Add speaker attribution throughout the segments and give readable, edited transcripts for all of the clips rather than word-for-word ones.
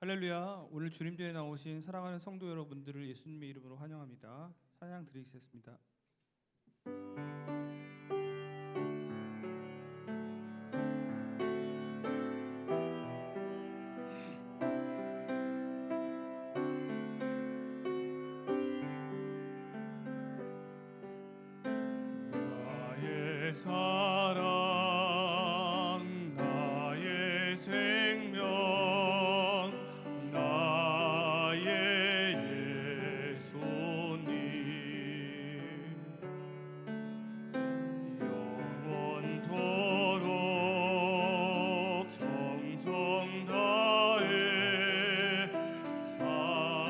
Speaker 1: 할렐루야. 오늘 주님교회에 나오신 사랑하는 성도 여러분들을 예수님의 이름으로 환영합니다. 찬양 드리겠습니다. 나의 사랑 나의 생명 나의 예수님 영원토록 정성 다해 사랑합니다.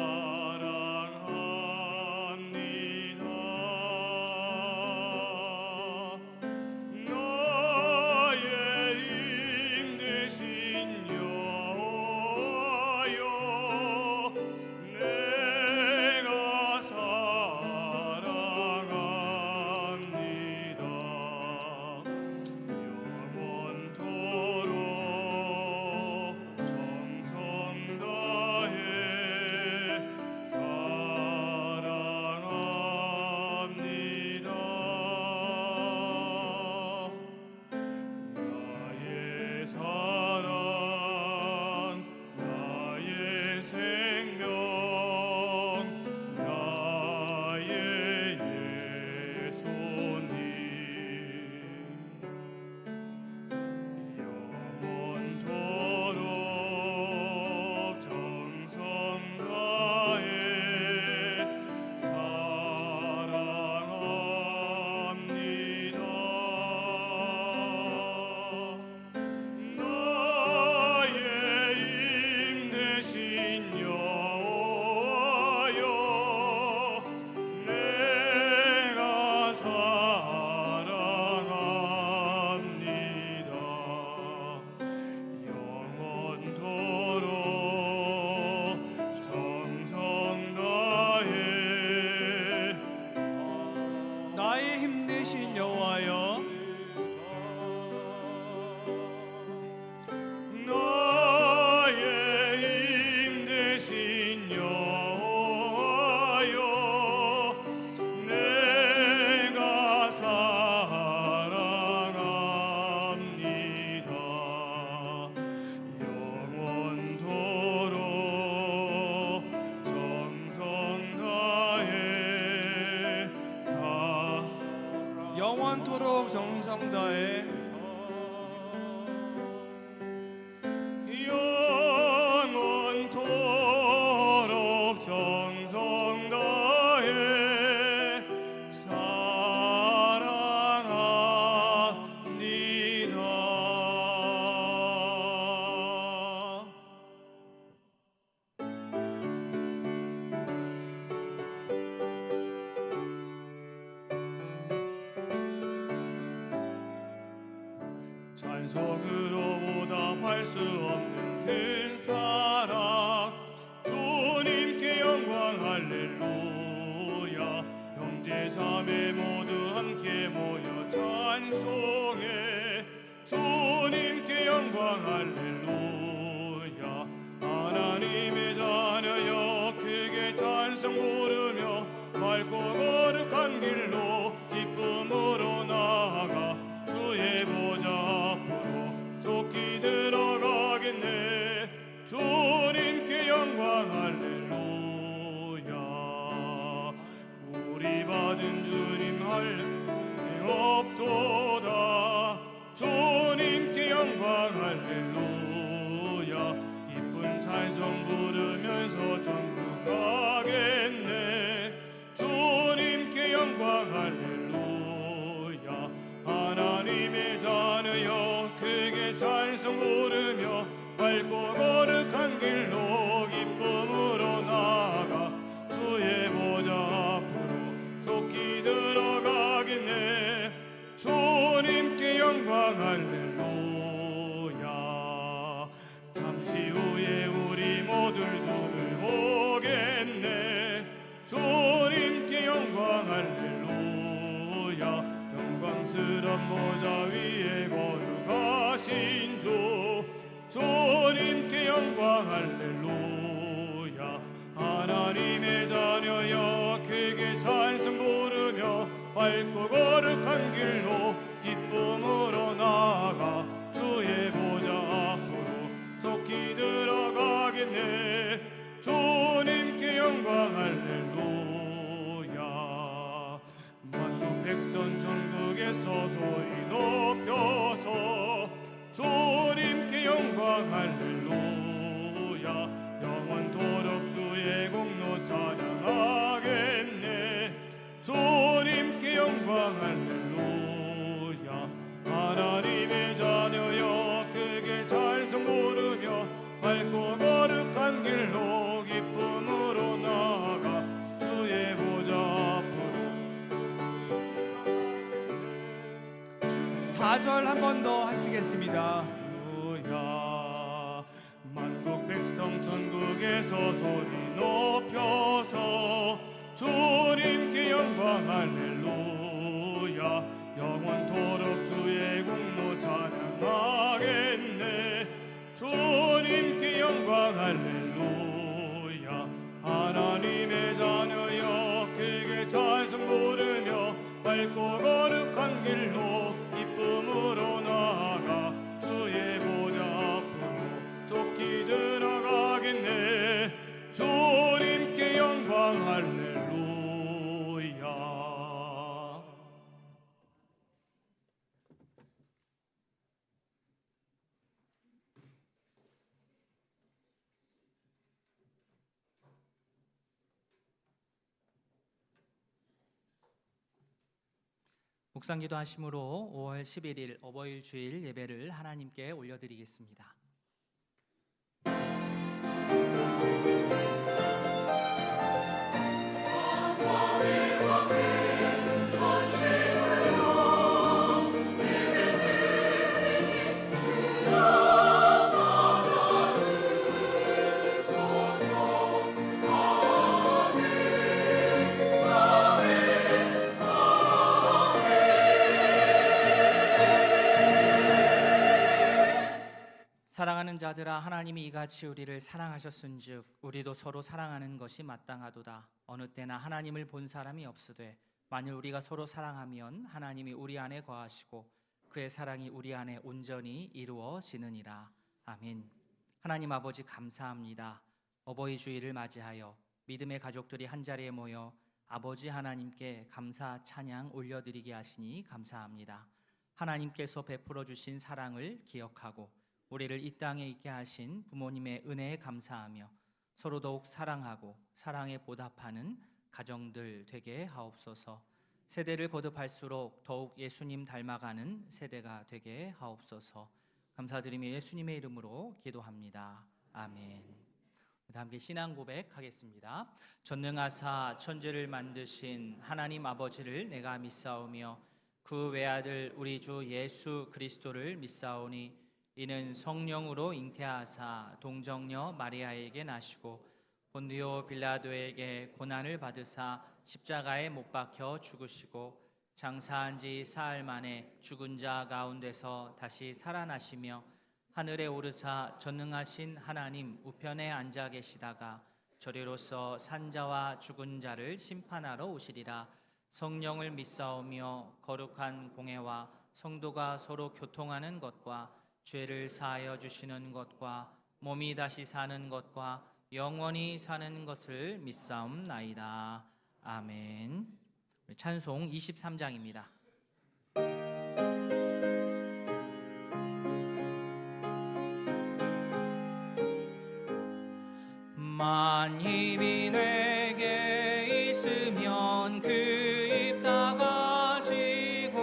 Speaker 1: 나의 힘내신 여호와여 내가 사랑합니다. 영원토록 정성 다해 사랑합니다. 나의 사랑 나의 생명 나의 예수님 영원토록 정성 다해 사랑합니다. 나의 힘내신 여호와여 내가 사랑합니다. 영원토록 정성 다해 나의 힘내신 여호와여 나의 힘내신 여호와여 내가 사랑합니다. 영원토록 정성 다해 영원토록 정성 다해 영원토록 정성 다해 사랑합니다. 찬송으로 보답할 수 없는 큰 사랑 주님께 영광 할렐루야. 형제 자매 모두 함께 모여 찬송해 주님께 영광 할렐루야. 하나님의 자녀여 크게 찬송 부르며 맑고 거룩한 길로 기쁨으로 나아가 주의 보좌 앞으로 속히 들어가겠네. 주님께 영광 할렐루야. 우리 받은 주님 할례 없도다. 주님께 영광 할렐루야. 기쁜 찬송 부르면서 천국 가겠네. 주님께 영광 할렐루야. 하나님의 자녀여 크게 찬송 부르며 밝고 거룩한 길로 기쁨으로 나아가 주의 보좌 앞으로 속히 들어가겠네. 주님께 영광 할렐루야. 잠시 후에 우리 모두 주를 보겠네. 주님께 영광 할렐루야. 영광스런 보좌 위에 거룩하신 주 주님께 할렐루야. 영원토록 주의 공로 찬양하겠네. 주님께 영광 할렐루야. 하나님의 자녀여 크게 찬송 부르며 밝고 거룩한 길로 기쁨으로 나아가 주의 보좌 앞으로. 4절 한 번 더 하시겠습니다. 할렐루야. 만국 백성 전국에서 소리 높여서 주님께 영광 할렐루야. 영원토록 주의 공로 찬양하겠네. 주님께 영광 할렐루야. 하나님의 자녀여 크게 찬송 부르며 밝고 거룩한 길로 기쁨으로 나아가 주의 보좌 앞으로 좋게 들어가겠네. 주님께 영광 할렐루야.
Speaker 2: 묵상기도 하심으로 5월 11일 어버이 주일 예배를 하나님께 올려드리겠습니다. 사랑하는 자들아, 하나님이 이같이 우리를 사랑하셨은즉 우리도 서로 사랑하는 것이 마땅하도다. 어느 때나 하나님을 본 사람이 없으되 만일 우리가 서로 사랑하면 하나님이 우리 안에 거하시고 그의 사랑이 우리 안에 온전히 이루어지느니라. 아멘. 하나님 아버지 감사합니다. 어버이 주일을 맞이하여 믿음의 가족들이 한자리에 모여 아버지 하나님께 감사 찬양 올려드리게 하시니 감사합니다. 하나님께서 베풀어 주신 사랑을 기억하고 우리를 이 땅에 있게 하신 부모님의 은혜에 감사하며 서로 더욱 사랑하고 사랑에 보답하는 가정들 되게 하옵소서. 세대를 거듭할수록 더욱 예수님 닮아가는 세대가 되게 하옵소서. 감사드리며 예수님의 이름으로 기도합니다. 아멘. 함께 신앙 고백하겠습니다. 전능하사 천지를 만드신 하나님 아버지를 내가 믿사오며 그 외아들 우리 주 예수 그리스도를 믿사오니 이는 성령으로 잉태하사 동정녀 마리아에게 나시고 본디오 빌라도에게 고난을 받으사 십자가에 못 박혀 죽으시고 장사한 지 사흘 만에 죽은 자 가운데서 다시 살아나시며 하늘에 오르사 전능하신 하나님 우편에 앉아 계시다가 저리로서 산자와 죽은 자를 심판하러 오시리라. 성령을 믿사오며 거룩한 공회와 성도가 서로 교통하는 것과 죄를 사하여 주시는 것과 몸이 다시 사는 것과 영원히 사는 것을 믿사옵나이다. 아멘. 찬송 23장입니다. 만입이 내게 있으면 그 입 닫아지고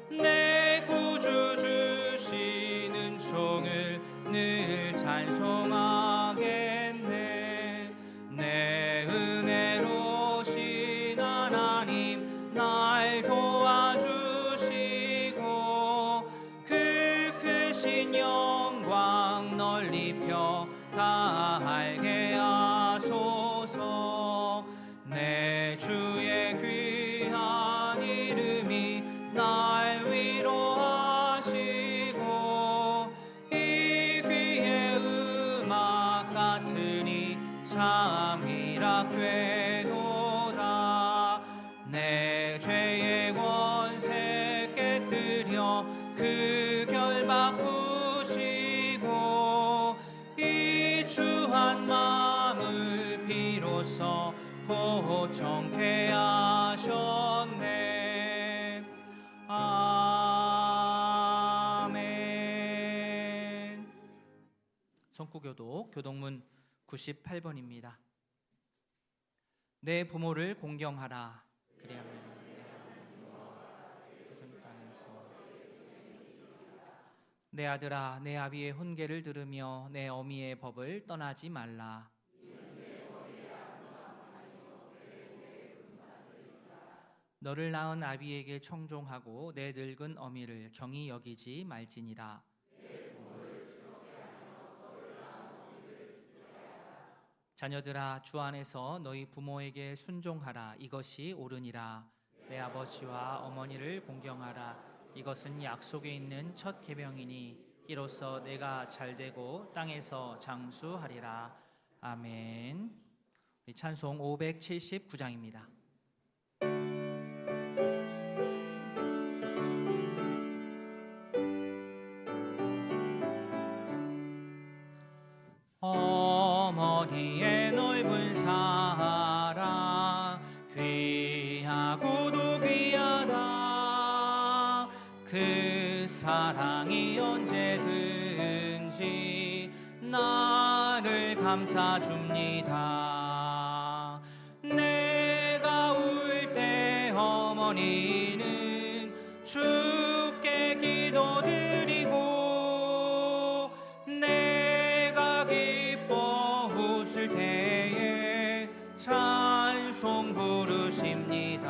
Speaker 2: 내 구주 주시는 종을 늘 찬송하겠네. 내 은혜로신 하나님 날 도와주시고 그 크신 영광 널리 펴다 알게 하소서. 내 주의 귀한 이름이 날 위로하시고 이 귀의 음악 같으니 참 희락되도다. 내 죄의 권세 깨뜨려 그 결 바꾸시고 이 주한 마음을 비로소 고정케 하셨네. 아멘. 성구교독 교독문 98번입니다. 내 부모를 공경하라. 그리하면 내 아들아, 내 아비의 훈계를 들으며 내 어미의 법을 떠나지 말라. 너를 낳은 아비에게 청종하고 내 늙은 어미를 경히 여기지 말지니라. 자녀들아, 주 안에서 너희 부모에게 순종하라. 이것이 옳으니라. 내 아버지와 어머니를 공경하라. 이것은 약속에 있는 첫 계명이니 이로써 내가 잘되고 땅에서 장수하리라. 아멘. 찬송 579장입니다. 어머니의 넓은 사랑 귀하고도 귀하다. 그 사랑이 언제든지 나를 감싸줍니다. 내가 울 때 어머니는 주께 기도드리고 내가 기뻐 웃을 때에 찬송 부르십니다.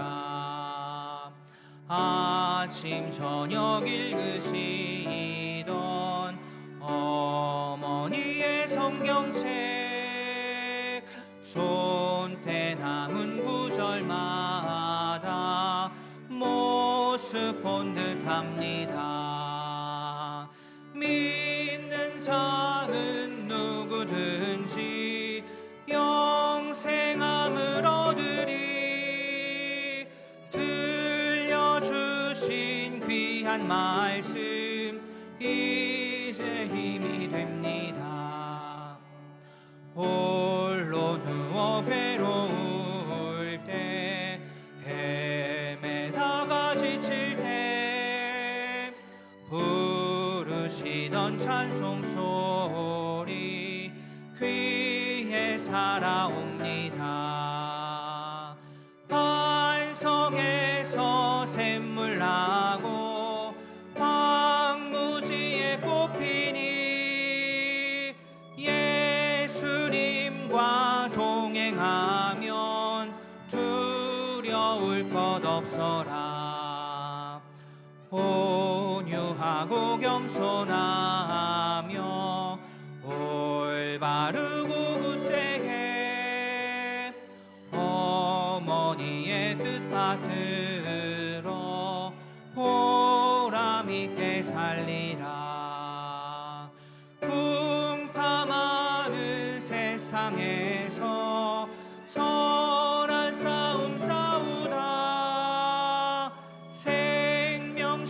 Speaker 2: 아침 저녁 읽으시던 어머니의 성경책 손때 남은 구절마다 모습 본 듯합니다. 믿는 자는 누구든지 영생함을 얻으리. 들려주신 귀한 말씀 이제 힘이 됩니다. 홀로 누워 괴로울 때 헤매다가 지칠 때 부르시던 찬송 소리 귀에 살아옵니다. 반석에서 샘물 나고 황무지에 꽃피니 예수님과 동행하면 두려울 것 없어라. 온유하고 겸손하며 올바르고 굳세게 어머니의 뜻 받들어 보람있게 살리라. 궁탐하는 세상에서 선한 싸움 싸우다 생명시내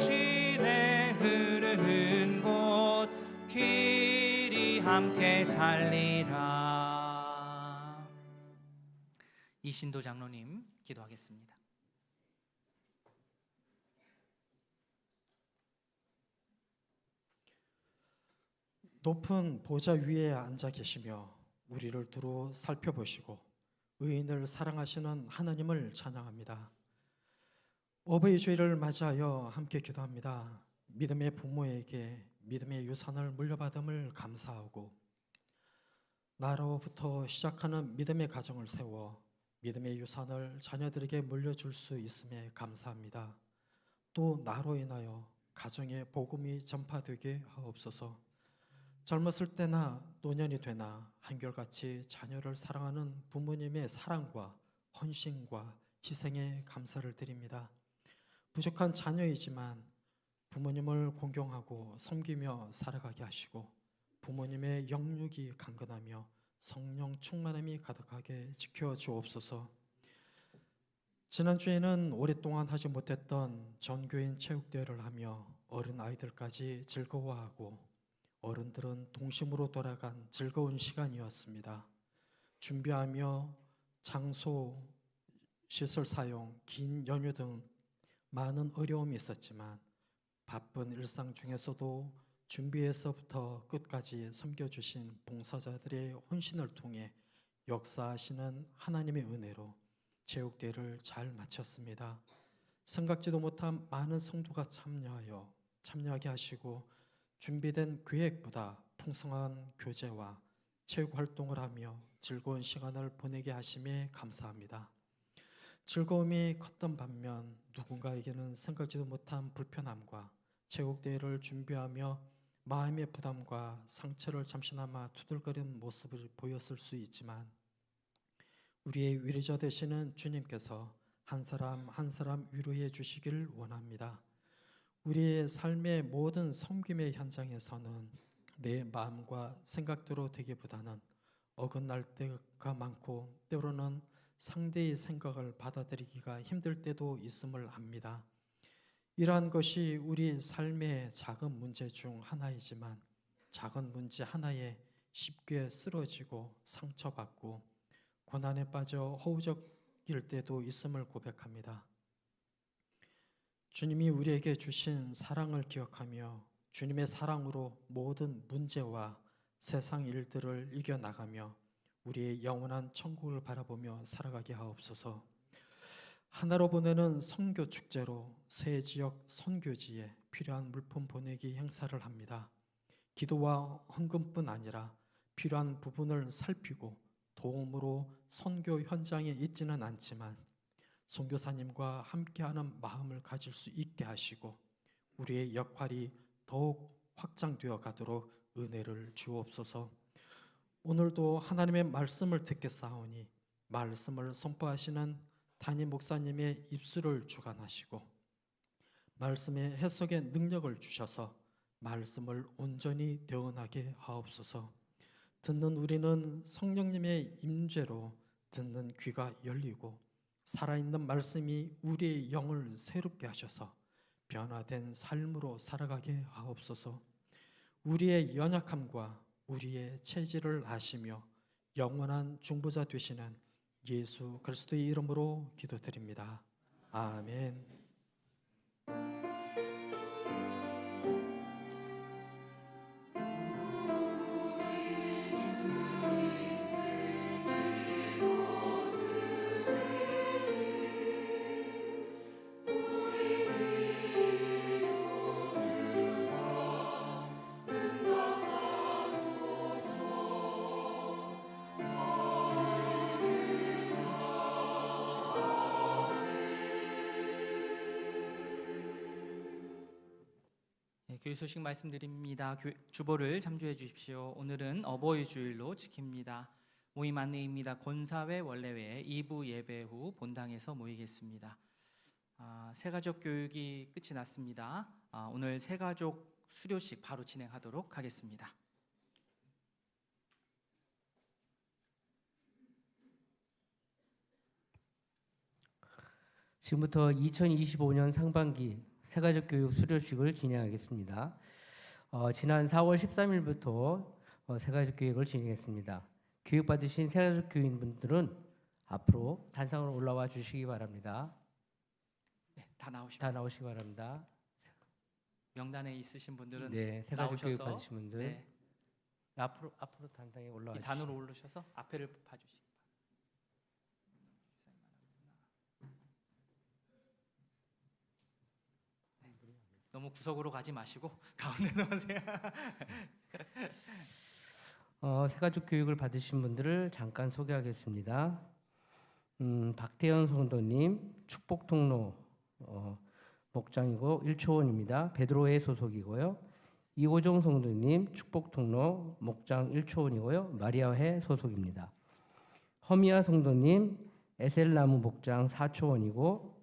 Speaker 2: 흐르는 곳 길이 함께 살리라. 이신도 장로님 기도하겠습니다.
Speaker 3: 높은 보좌 위에 앉아 계시며 우리를 두루 살펴보시고 의인을 사랑하시는 하나님을 찬양합니다. 어버이 주일을 맞이하여 함께 기도합니다. 믿음의 부모에게 믿음의 유산을 물려받음을 감사하고 나로부터 시작하는 믿음의 가정을 세워 믿음의 유산을 자녀들에게 물려줄 수 있음에 감사합니다. 또 나로 인하여 가정의 복음이 전파되게 하옵소서. 젊었을 때나 노년이 되나 한결같이 자녀를 사랑하는 부모님의 사랑과 헌신과 희생에 감사를 드립니다. 부족한 자녀이지만 부모님을 공경하고 섬기며 살아가게 하시고 부모님의 영육이 강건하며 성령 충만함이 가득하게 지켜주옵소서. 지난주에는 오랫동안 하지 못했던 전교인 체육대회를 하며 어린아이들까지 즐거워하고 어른들은 동심으로 돌아간 즐거운 시간이었습니다. 준비하며 장소, 시설 사용, 긴 연휴 등 많은 어려움이 있었지만 바쁜 일상 중에서도 준비에서부터 끝까지 섬겨주신 봉사자들의 헌신을 통해 역사하시는 하나님의 은혜로 체육대회를 잘 마쳤습니다. 생각지도 못한 많은 성도가 참여하게 하시고 준비된 계획보다 풍성한 교제와 체육 활동을 하며 즐거운 시간을 보내게 하심에 감사합니다. 즐거움이 컸던 반면 누군가에게는 생각지도 못한 불편함과 체육대회를 준비하며 마음의 부담과 상처를 잠시나마 투덜거리는 모습을 보였을 수 있지만 우리의 위로자 되시는 주님께서 한 사람 한 사람 위로해 주시길 원합니다. 우리의 삶의 모든 섬김의 현장에서는 내 마음과 생각대로 되기보다는 어긋날 때가 많고 때로는 상대의 생각을 받아들이기가 힘들 때도 있음을 압니다. 이러한 것이 우리 삶의 작은 문제 중 하나이지만 작은 문제 하나에 쉽게 쓰러지고 상처받고 고난에 빠져 허우적일 때도 있음을 고백합니다. 주님이 우리에게 주신 사랑을 기억하며 주님의 사랑으로 모든 문제와 세상 일들을 이겨나가며 우리의 영원한 천국을 바라보며 살아가게 하옵소서. 하나로 보내는 선교 축제로 새 지역 선교지에 필요한 물품 보내기 행사를 합니다. 기도와 헌금뿐 아니라 필요한 부분을 살피고 도움으로 선교 현장에 있지는 않지만 선교사님과 함께하는 마음을 가질 수 있게 하시고 우리의 역할이 더욱 확장되어 가도록 은혜를 주옵소서. 오늘도 하나님의 말씀을 듣겠사오니 말씀을 선포하시는 담임 목사님의 입술을 주관하시고 말씀의 해석의 능력을 주셔서 말씀을 온전히 대언하게 하옵소서. 듣는 우리는 성령님의 임재로 듣는 귀가 열리고 살아있는 말씀이 우리의 영을 새롭게 하셔서 변화된 삶으로 살아가게 하옵소서. 우리의 연약함과 우리의 체질을 아시며 영원한 중보자 되시는 예수 그리스도의 이름으로 기도드립니다. 아멘.
Speaker 2: 교회 소식 말씀드립니다. 주보를 참조해 주십시오. 오늘은 어버이 주일로 지킵니다. 모임 안내입니다. 권사회 원래회 2부 예배 후 본당에서 모이겠습니다. 새가족 교육이 끝이 났습니다. 오늘 새가족 수료식 바로 진행하도록 하겠습니다.
Speaker 4: 지금부터 2025년 상반기 새가족 교육 수료식을 진행하겠습니다. 지난 4월 13일부터 새가족 교육을 진행했습니다. 교육받으신 새가족 교인분들은 앞으로 단상으로 올라와 주시기 바랍니다.
Speaker 2: 네, 다 나오시기
Speaker 4: 바랍니다.
Speaker 2: 명단에 있으신 분들은
Speaker 4: 네, 새가족 교육 받으신 분들
Speaker 2: 네,
Speaker 4: 앞으로 단상에 올라와
Speaker 2: 이 단으로 오르셔서 앞에를 봐주시기 바랍니다. 너무 구석으로 가지 마시고 가운데 놓으세요.
Speaker 4: 새가족 교육을 받으신 분들을 잠깐 소개하겠습니다. 박태현 성도님 축복통로 목장이고 1초원입니다. 베드로회 소속이고요. 이호종 성도님 축복통로 목장 1초원이고요. 마리아회 소속입니다. 허미아 성도님 에셀나무 목장 4초원이고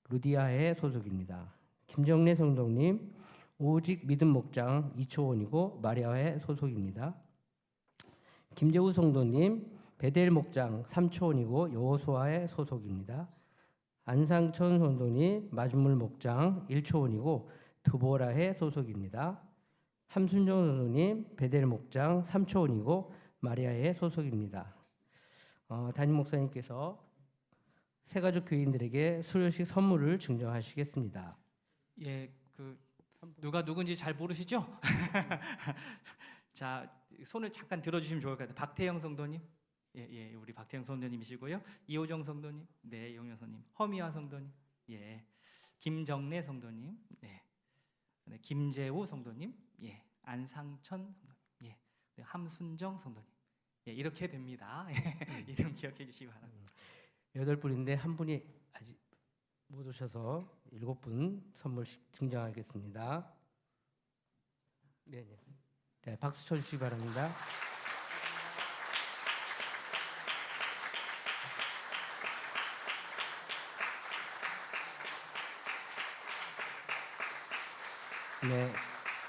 Speaker 4: 루디아회 소속입니다. 김정래 성도님 오직 믿음 목장 2초원이고 마리아회 소속입니다. 김재우 성도님 베델 목장 3초원이고 여호수아회 소속입니다. 안상천 성도님 마중물 목장 1초원이고 드보라회 소속입니다. 함순정 성도님 베델 목장 3초원이고 마리아회 소속입니다. 담임 목사님께서 새가족 교인들에게 수료식 선물을 증정하시겠습니다.
Speaker 2: 예, 누가 누군지 잘 모르시죠? 자, 손을 잠깐 들어주시면 좋을 것 같아요. 박태영 성도님, 예, 우리 박태영 성도님이시고요. 이호정 성도님, 네, 용여사님, 허미화 성도님, 예, 김정래 성도님, 네, 김재우 성도님, 예, 안상천 성도님, 예, 함순정 성도님, 예, 이렇게 됩니다. 이름 기억해 주시기 바랍니다.
Speaker 4: 8분인데 한 분이 아직 못 오셔서 7분 선물 증정하겠습니다. 네, 박수 쳐주시기 바랍니다. 네,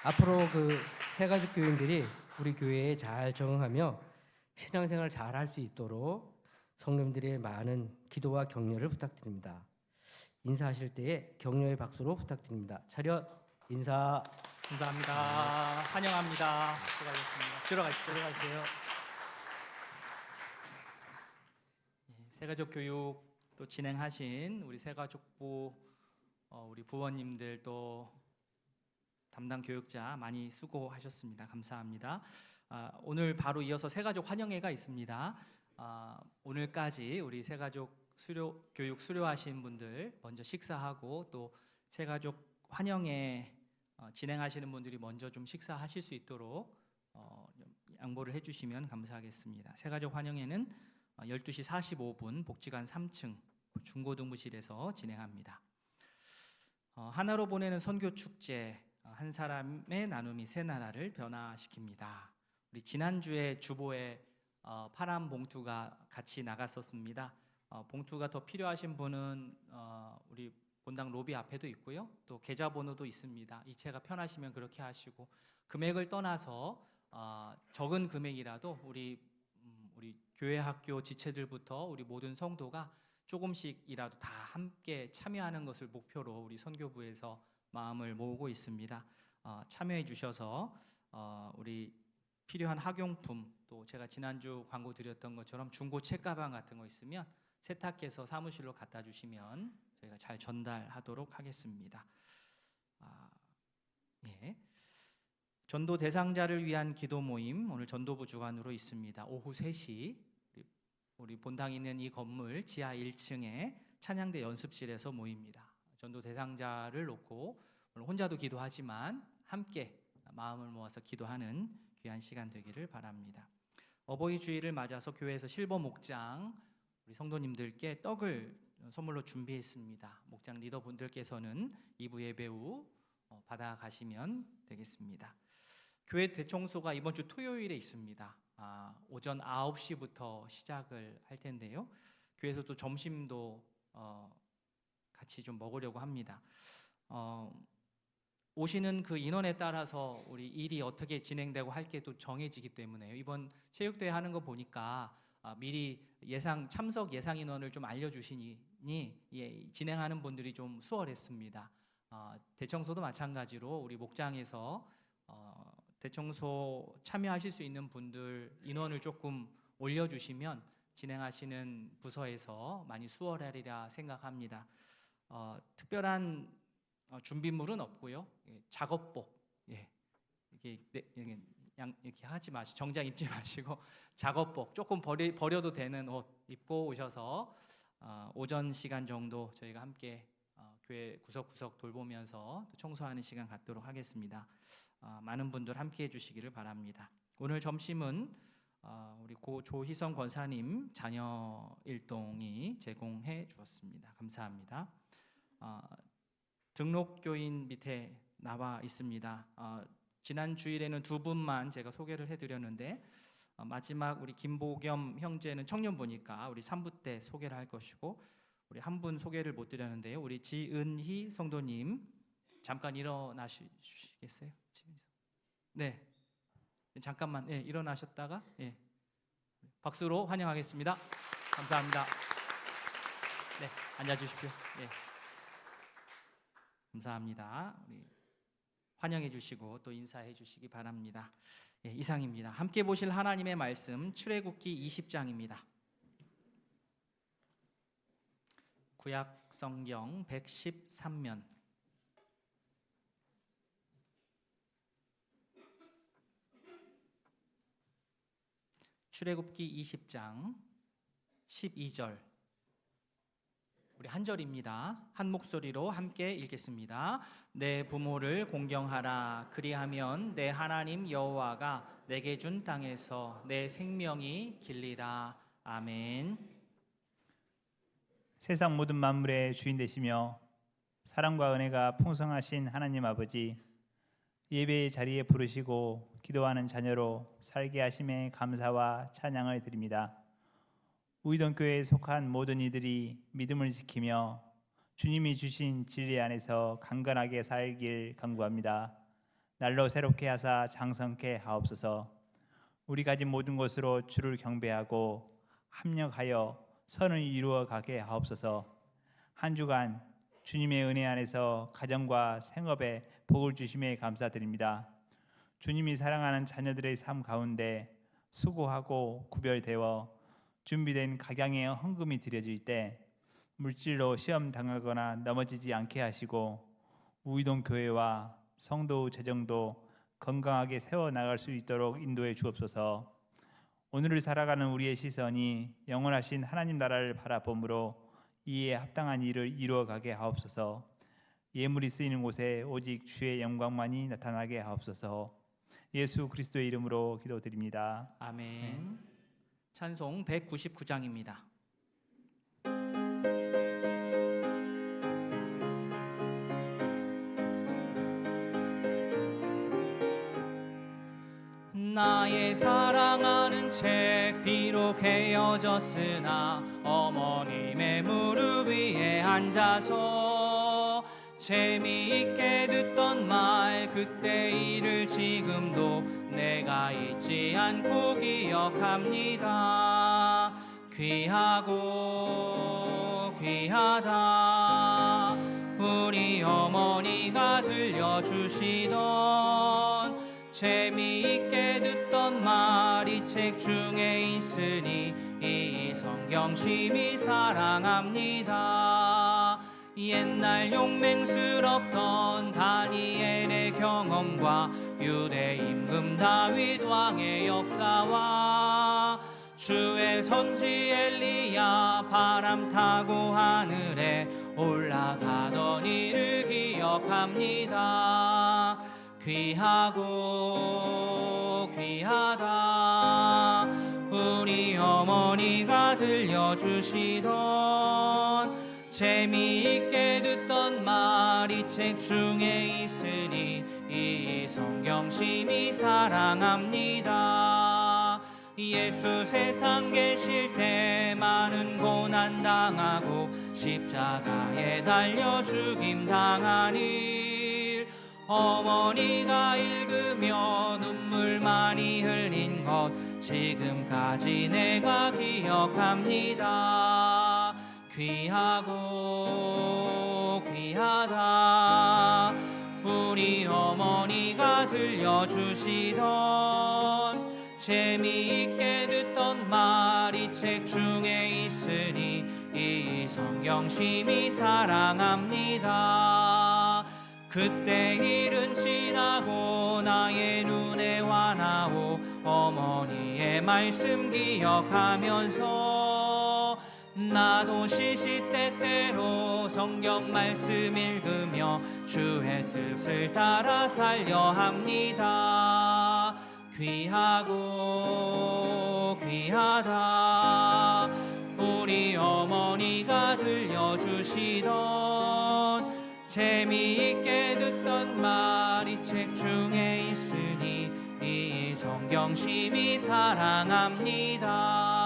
Speaker 4: 앞으로 그 새가족 교인들이 우리 교회에 잘 적응하며 신앙생활 잘 할 수 있도록 성도님들의 많은 기도와 격려를 부탁드립니다. 인사하실 때에 격려의 박수로 부탁드립니다. 차렷 인사.
Speaker 2: 감사합니다. 환영합니다. 수고하셨습니다. 들어가세요. 예, 새가족 교육 또 진행하신 우리 새가족부 우리 부원님들 또 담당 교육자 많이 수고하셨습니다. 감사합니다. 오늘 바로 이어서 새가족 환영회가 있습니다. 오늘까지 우리 새가족 교육 수료하신 분들 먼저 식사하고 또 새가족 환영회 진행하시는 분들이 먼저 좀 식사하실 수 있도록 양보를 해주시면 감사하겠습니다. 새가족 환영회는 12시 45분 복지관 3층 중고등부실에서 진행합니다. 하나로 보내는 선교 축제, 한 사람의 나눔이 새 나라를 변화시킵니다. 우리 지난주에 주보에 파란 봉투가 같이 나갔었습니다. 봉투가 더 필요하신 분은 우리 본당 로비 앞에도 있고요. 또 계좌번호도 있습니다. 이체가 편하시면 그렇게 하시고, 금액을 떠나서 적은 금액이라도 우리 교회 학교 지체들부터 우리 모든 성도가 조금씩이라도 다 함께 참여하는 것을 목표로 우리 선교부에서 마음을 모으고 있습니다. 참여해 주셔서 우리 필요한 학용품, 또 제가 지난주 광고 드렸던 것처럼 중고 책가방 같은 거 있으면 세탁해서 사무실로 갖다 주시면 저희가 잘 전달하도록 하겠습니다. 예. 전도 대상자를 위한 기도 모임, 오늘 전도부 주관으로 있습니다. 오후 3시 우리 본당 있는 이 건물 지하 1층에 찬양대 연습실에서 모입니다. 전도 대상자를 놓고 오늘 혼자도 기도하지만 함께 마음을 모아서 기도하는 귀한 시간 되기를 바랍니다. 어버이 주일을 맞아서 교회에서 실버 목장 우리 성도님들께 떡을 선물로 준비했습니다. 목장 리더분들께서는 2부 예배 후 받아가시면 되겠습니다. 교회 대청소가 이번 주 토요일에 있습니다. 오전 9시부터 시작을 할 텐데요. 교회에서도 점심도 같이 좀 먹으려고 합니다. 오시는 그 인원에 따라서 우리 일이 어떻게 진행되고 할 게 또 정해지기 때문에요. 이번 체육대회 하는 거 보니까 미리 참석 예상 인원을 좀 알려주시니 진행하는 분들이 좀 수월했습니다. 대청소도 마찬가지로 우리 목장에서 대청소 참여하실 수 있는 분들 인원을 조금 올려주시면 진행하시는 부서에서 많이 수월하리라 생각합니다. 특별한 준비물은 없고요. 작업복, 이렇게 하지 마시고 정장 입지 마시고 작업복 조금 버려도 되는 옷 입고 오셔서 오전 시간 정도 저희가 함께 교회 구석구석 돌보면서 청소하는 시간 갖도록 하겠습니다. 많은 분들 함께 해주시기를 바랍니다. 오늘 점심은 우리 고 조희성 권사님 자녀 일동이 제공해 주었습니다. 감사합니다. 등록교인 밑에 나와 있습니다. 지난 주일에는 2분만 제가 소개를 해드렸는데 마지막 우리 김보겸 형제는 청년부니까 우리 3부 때 소개를 할 것이고, 우리 한 분 소개를 못 드렸는데요. 우리 지은희 성도님 잠깐 일어나시겠어요? 네, 잠깐만 일어나셨다가 박수로 환영하겠습니다. 감사합니다. 네, 앉아주십시오. 감사합니다. 우리 환영해 주시고 또 인사해 주시기 바랍니다. 이상입니다. 함께 보실 하나님의 말씀 출애굽기 20장입니다. 구약 성경 113면 출애굽기 20장 12절. 우리 한 절입니다. 한 목소리로 함께 읽겠습니다. 내 부모를 공경하라. 그리하면 내 하나님 여호와가 내게 준 땅에서 내 생명이 길리라. 아멘.
Speaker 5: 세상 모든 만물의 주인 되시며 사랑과 은혜가 풍성하신 하나님 아버지, 예배의 자리에 부르시고 기도하는 자녀로 살게 하심에 감사와 찬양을 드립니다. 우이동교회에 속한 모든 이들이 믿음을 지키며 주님이 주신 진리 안에서 강건하게 살길 간구합니다. 날로 새롭게 하사 장성케 하옵소서. 우리 가진 모든 것으로 주를 경배하고 합력하여 선을 이루어 가게 하옵소서. 한 주간 주님의 은혜 안에서 가정과 생업에 복을 주심에 감사드립니다. 주님이 사랑하는 자녀들의 삶 가운데 수고하고 구별되어 준비된 각양의 헌금이 드려질 때 물질로 시험 당하거나 넘어지지 않게 하시고 우이동 교회와 성도 재정도 건강하게 세워 나갈 수 있도록 인도해 주옵소서. 오늘을 살아가는 우리의 시선이 영원하신 하나님 나라를 바라봄으로 이에 합당한 일을 이루어 가게 하옵소서. 예물이 쓰이는 곳에 오직 주의 영광만이 나타나게 하옵소서. 예수 그리스도의 이름으로 기도드립니다.
Speaker 2: 아멘. 찬송 199장입니다. 나의 사랑하는 채 비록 헤어졌으나 어머님의 무릎 위에 앉아서 재미있게 듣던 말 그때 일을 지금도 내가 잊지 않고 기억합니다. 귀하고 귀하다 우리 어머니가 들려주시던 재미있게 듣던 말 이 책 중에 있으니 이 성경 심히 사랑합니다. 옛날 용맹스럽던 다니엘의 경험과 유대 임금 다윗 왕의 역사와 주의 선지 엘리야 바람 타고 하늘에 올라가던 일을 기억합니다. 귀하고 귀하다 우리 어머니가 들려주시던 재미있게 듣던 말 이 책 중에 있으니 이 성경 심히 사랑합니다. 예수 세상 계실 때 많은 고난 당하고 십자가에 달려 죽임 당한 일 어머니가 읽으며 눈물 많이 흘린 것 지금까지 내가 기억합니다. 귀하고 귀하다 우리 어머니가 들려주시던 재미있게 듣던 말 이 책 중에 있으니 이 성경 심히 사랑합니다. 그때 일은 지나고 나의 눈에 와나오 어머니의 말씀 기억하면서 나도 시시때때로 성경 말씀 읽으며 주의 뜻을 따라 살려 합니다. 귀하고 귀하다 우리 어머니가 들려주시던 재미있게 듣던 말 이 책 중에 있으니 이 성경 심히 사랑합니다.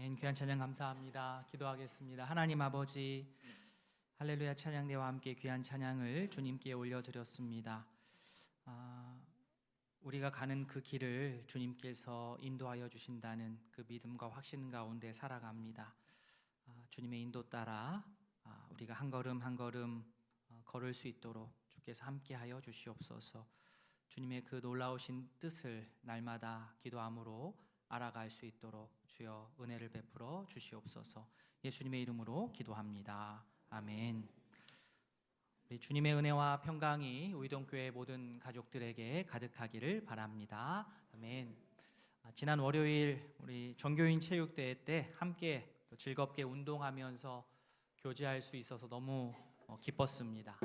Speaker 2: 아멘. 귀한 찬양 감사합니다. 기도하겠습니다. 하나님 아버지, 할렐루야 찬양대와 함께 귀한 찬양을 주님께 올려드렸습니다. 우리가 가는 그 길을 주님께서 인도하여 주신다는 그 믿음과 확신 가운데 살아갑니다. 주님의 인도 따라 우리가 한 걸음 한 걸음 걸을 수 있도록 주께서 함께하여 주시옵소서. 주님의 그 놀라우신 뜻을 날마다 기도함으로 알아갈 수 있도록 주여 은혜를 베풀어 주시옵소서. 예수님의 이름으로 기도합니다. 아멘. 우리 주님의 은혜와 평강이 우이동교회 모든 가족들에게 가득하기를 바랍니다. 아멘. 지난 월요일 우리 전교인 체육대회 때 함께 또 즐겁게 운동하면서 교제할 수 있어서 너무 기뻤습니다.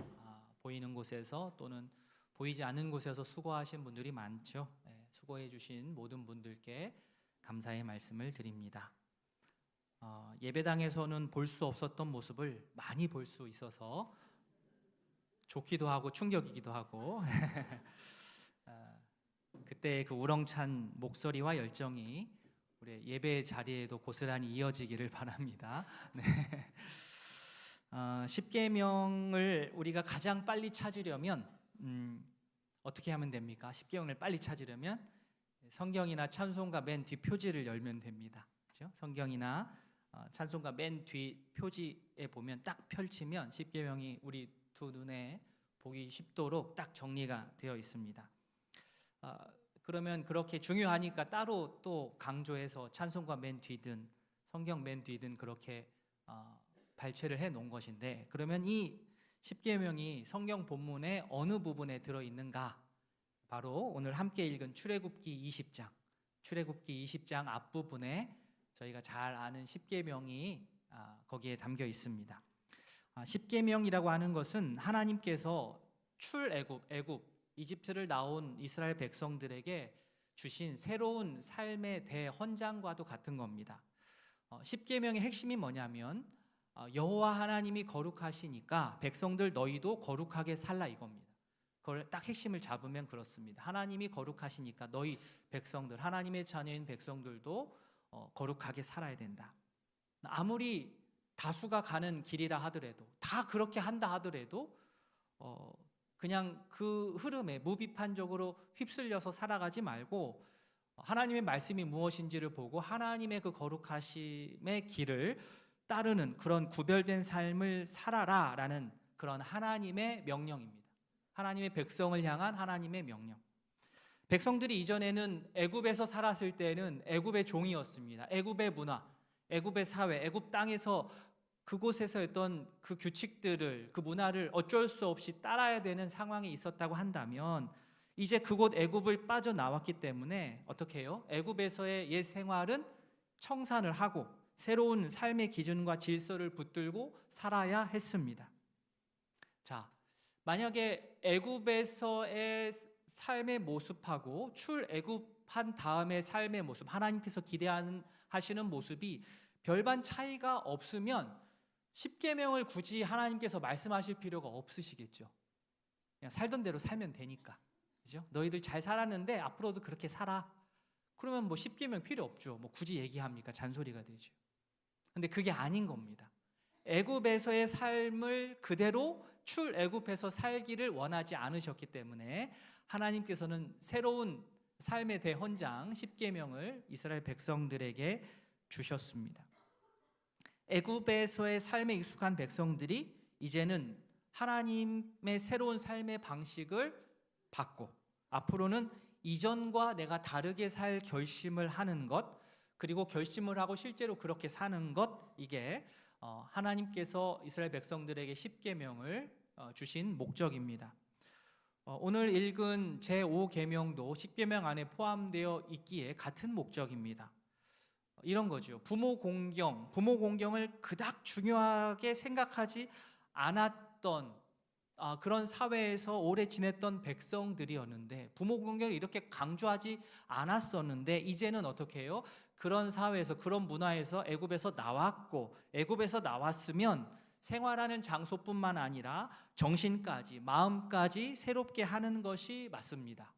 Speaker 2: 보이는 곳에서 또는 보이지 않는 곳에서 수고하신 분들이 많죠. 수고해 주신 모든 분들께 감사의 말씀을 드립니다. 예배당에서는 볼 수 없었던 모습을 많이 볼 수 있어서 좋기도 하고 충격이기도 하고 그때 그 우렁찬 목소리와 열정이 우리 예배 자리에도 고스란히 이어지기를 바랍니다. 네. 10계명을 우리가 가장 빨리 찾으려면 어떻게 하면 됩니까? 10계명을 빨리 찾으려면 성경이나 찬송가 맨 뒷 표지를 열면 됩니다. 그렇죠? 성경이나 찬송가 맨 뒤 표지에 보면 딱 펼치면 10계명이 우리 두 눈에 보기 쉽도록 딱 정리가 되어 있습니다. 그러면 그렇게 중요하니까 따로 또 강조해서 찬송가 맨 뒤든 성경 맨 뒤든 그렇게 발췌를 해 놓은 것인데, 그러면 이 10계명이 성경 본문의 어느 부분에 들어 있는가? 바로 오늘 함께 읽은 출애굽기 20장 앞부분에 저희가 잘 아는 10계명이 거기에 담겨 있습니다. 10계명이라고 하는 것은 하나님께서 애굽 이집트를 나온 이스라엘 백성들에게 주신 새로운 삶의 대헌장과도 같은 겁니다. 10계명의 핵심이 뭐냐면 여호와 하나님이 거룩하시니까 백성들 너희도 거룩하게 살라 이겁니다. 그걸 딱 핵심을 잡으면 그렇습니다. 하나님이 거룩하시니까 너희 백성들, 하나님의 자녀인 백성들도 거룩하게 살아야 된다. 아무리 다수가 가는 길이라 하더라도, 다 그렇게 한다 하더라도 그냥 그 흐름에 무비판적으로 휩쓸려서 살아가지 말고 하나님의 말씀이 무엇인지를 보고 하나님의 그 거룩하심의 길을 따르는 그런 구별된 삶을 살아라라는 그런 하나님의 명령입니다. 하나님의 백성을 향한 하나님의 명령. 백성들이 이전에는 애굽에서 살았을 때는 애굽의 종이었습니다. 애굽의 문화, 애굽의 사회, 애굽 땅에서 그곳에서 했던 그 규칙들을, 그 문화를 어쩔 수 없이 따라야 되는 상황이 있었다고 한다면, 이제 그곳 애굽을 빠져나왔기 때문에 어떻게 해요? 애굽에서의 옛 생활은 청산을 하고 새로운 삶의 기준과 질서를 붙들고 살아야 했습니다. 자, 만약에 애굽에서의 삶의 모습하고 출애굽한 다음의 삶의 모습, 하나님께서 기대하시는 모습이 별반 차이가 없으면 10계명을 굳이 하나님께서 말씀하실 필요가 없으시겠죠. 그냥 살던 대로 살면 되니까. 그죠? 너희들 잘 살았는데 앞으로도 그렇게 살아. 그러면 뭐 10계명 필요 없죠. 뭐 굳이 얘기합니까? 잔소리가 되죠. 근데 그게 아닌 겁니다. 애굽에서의 삶을 그대로 출애굽해서 살기를 원하지 않으셨기 때문에 하나님께서는 새로운 삶의 대헌장 10계명을 이스라엘 백성들에게 주셨습니다. 애굽에서의 삶에 익숙한 백성들이 이제는 하나님의 새로운 삶의 방식을 받고 앞으로는 이전과 내가 다르게 살 결심을 하는 것, 그리고 결심을 하고 실제로 그렇게 사는 것, 이게 하나님께서 이스라엘 백성들에게 10계명을 주신 목적입니다. 오늘 읽은 제5계명도 10계명 안에 포함되어 있기에 같은 목적입니다. 이런 거죠. 부모 공경을 그닥 중요하게 생각하지 않았던 그런 사회에서 오래 지냈던 백성들이었는데, 부모 공경을 이렇게 강조하지 않았었는데 이제는 어떻게 해요? 그런 사회에서, 그런 문화에서 애굽에서 나왔고, 애굽에서 나왔으면 생활하는 장소뿐만 아니라 정신까지, 마음까지 새롭게 하는 것이 맞습니다.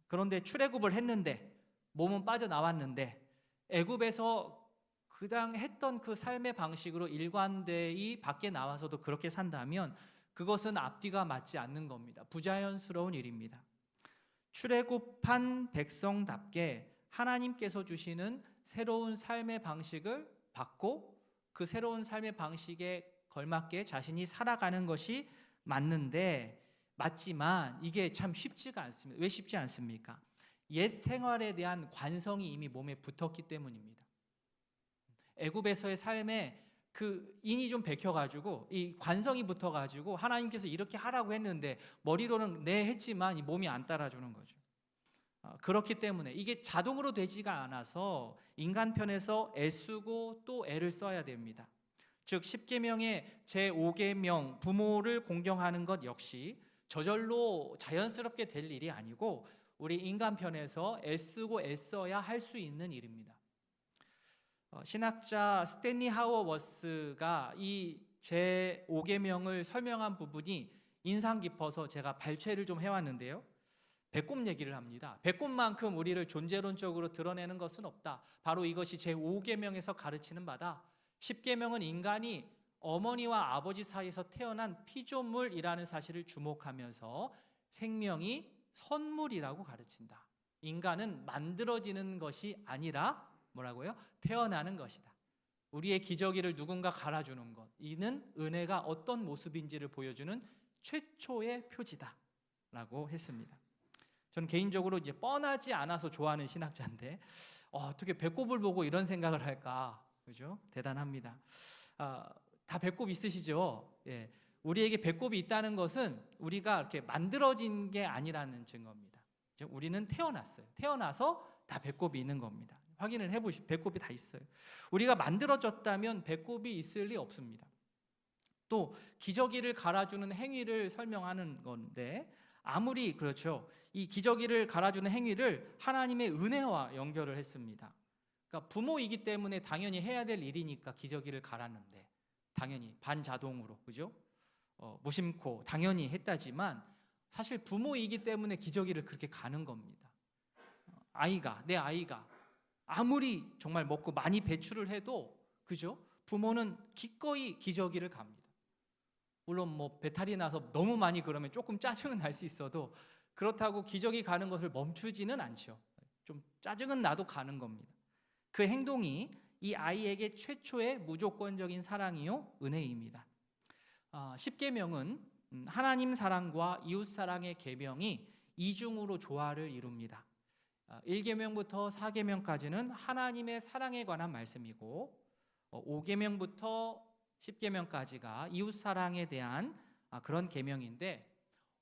Speaker 2: 그런데 출애굽을 했는데, 몸은 빠져나왔는데 애굽에서 그당 했던 그 삶의 방식으로 일관되이 밖에 나와서도 그렇게 산다면 그것은 앞뒤가 맞지 않는 겁니다. 부자연스러운 일입니다. 출애굽한 백성답게 하나님께서 주시는 새로운 삶의 방식을 받고 그 새로운 삶의 방식에 걸맞게 자신이 살아가는 것이 맞지만 이게 참 쉽지가 않습니다. 왜 쉽지 않습니까? 옛 생활에 대한 관성이 이미 몸에 붙었기 때문입니다. 애굽에서의 삶에 그 인이 좀 bek혀가지고 이 관성이 붙어가지고 하나님께서 이렇게 하라고 했는데 머리로는 네 했지만 이 몸이 안 따라주는 거죠. 그렇기 때문에 이게 자동으로 되지가 않아서 인간 편에서 애쓰고 또 애를 써야 됩니다. 즉 10계명의 제5계명 부모를 공경하는 것 역시 저절로 자연스럽게 될 일이 아니고 우리 인간 편에서 애쓰고 애써야 할 수 있는 일입니다. 신학자 스탠리 하워워스가 이 제5계명을 설명한 부분이 인상 깊어서 제가 발췌를 좀 해왔는데요. 배꼽 얘기를 합니다. 배꼽만큼 우리를 존재론적으로 드러내는 것은 없다. 바로 이것이 제5계명에서 가르치는 바다. 10계명은 인간이 어머니와 아버지 사이에서 태어난 피조물이라는 사실을 주목하면서 생명이 선물이라고 가르친다. 인간은 만들어지는 것이 아니라 뭐라고요? 태어나는 것이다. 우리의 기저귀를 누군가 갈아주는 것, 이는 은혜가 어떤 모습인지를 보여주는 최초의 표지다 라고 했습니다. 저는 개인적으로 이제 뻔하지 않아서 좋아하는 신학자인데 어떻게 배꼽을 보고 이런 생각을 할까? 그죠? 대단합니다. 다 배꼽 있으시죠? 예. 우리에게 배꼽이 있다는 것은 우리가 이렇게 만들어진 게 아니라는 증거입니다. 우리는 태어났어요. 태어나서 다 배꼽이 있는 겁니다. 확인을 해보시면 배꼽이 다 있어요. 우리가 만들어졌다면 배꼽이 있을 리 없습니다. 또 기저귀를 갈아주는 행위를 설명하는 건데 아무리 그렇죠. 이 기저귀를 갈아주는 행위를 하나님의 은혜와 연결을 했습니다. 그러니까 부모이기 때문에 당연히 해야 될 일이니까 기저귀를 갈았는데 당연히 반자동으로 그죠? 무심코 당연히 했다지만 사실 부모이기 때문에 기저귀를 그렇게 가는 겁니다. 내 아이가 아무리 정말 먹고 많이 배출을 해도 그죠? 부모는 기꺼이 기저귀를 갑니다. 물론 뭐 배탈이 나서 너무 많이 그러면 조금 짜증은 날 수 있어도 그렇다고 기저귀 가는 것을 멈추지는 않죠. 좀 짜증은 나도 가는 겁니다. 그 행동이 이 아이에게 최초의 무조건적인 사랑이요 은혜입니다. 10계명은 하나님 사랑과 이웃 사랑의 계명이 이중으로 조화를 이룹니다. 1계명부터 4계명까지는 하나님의 사랑에 관한 말씀이고 5계명부터 10계명까지가 이웃 사랑에 대한 그런 계명인데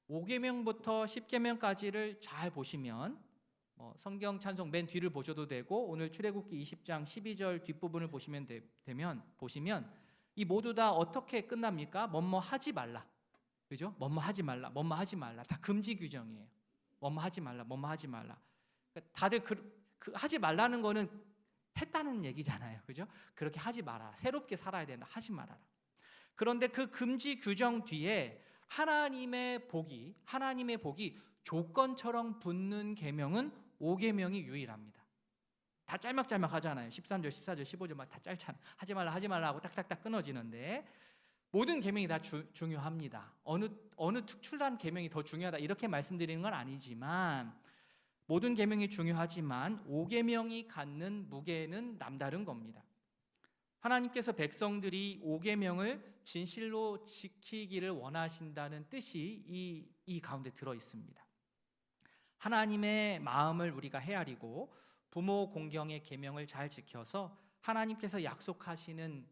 Speaker 2: 5계명부터 10계명까지를 잘 보시면 성경 찬송 맨 뒤를 보셔도 되고 오늘 출애굽기 20장 12절 뒷부분을 보시면 보시면 이 모두 다 어떻게 끝납니까? 뭐뭐 하지 말라. 그죠? 뭐뭐 하지 말라. 뭐뭐 하지 말라. 다 금지 규정이에요. 뭐뭐 하지 말라. 뭐뭐 하지 말라. 다들 하지 말라는 거는 했다는 얘기잖아요. 그죠? 그렇게 하지 마라. 새롭게 살아야 된다. 하지 말아라. 그런데 그 금지 규정 뒤에 하나님의 복이 조건처럼 붙는 계명은 5계명이 유일합니다. 다 짤막짤막 하잖아요. 13절, 14절, 15절 막 다 짧잖아요. 하지 말라 하고 딱딱딱 끊어지는데 모든 계명이 다 중요합니다. 어느 특출난 계명이 더 중요하다 이렇게 말씀드리는 건 아니지만 모든 계명이 중요하지만 5계명이 갖는 무게는 남다른 겁니다. 하나님께서 백성들이 5계명을 진실로 지키기를 원하신다는 뜻이 이 가운데 들어 있습니다. 하나님의 마음을 우리가 헤아리고 부모 공경의 계명을 잘 지켜서 하나님께서 약속하시는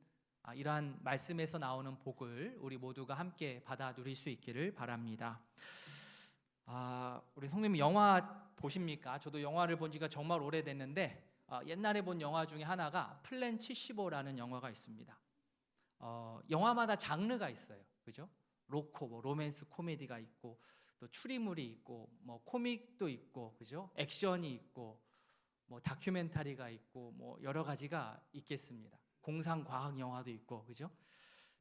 Speaker 2: 이러한 말씀에서 나오는 복을 우리 모두가 함께 받아 누릴 수 있기를 바랍니다. 우리 성님 영화 보십니까? 저도 영화를 본 지가 정말 오래됐는데 옛날에 본 영화 중에 하나가 플랜 75라는 영화가 있습니다. 영화마다 장르가 있어요. 그죠? 로코, 로맨스 코미디가 있고 또 추리물이 있고 뭐 코믹도 있고 그죠? 액션이 있고 뭐 다큐멘터리가 있고 뭐 여러 가지가 있겠습니다. 공상 과학 영화도 있고 그죠?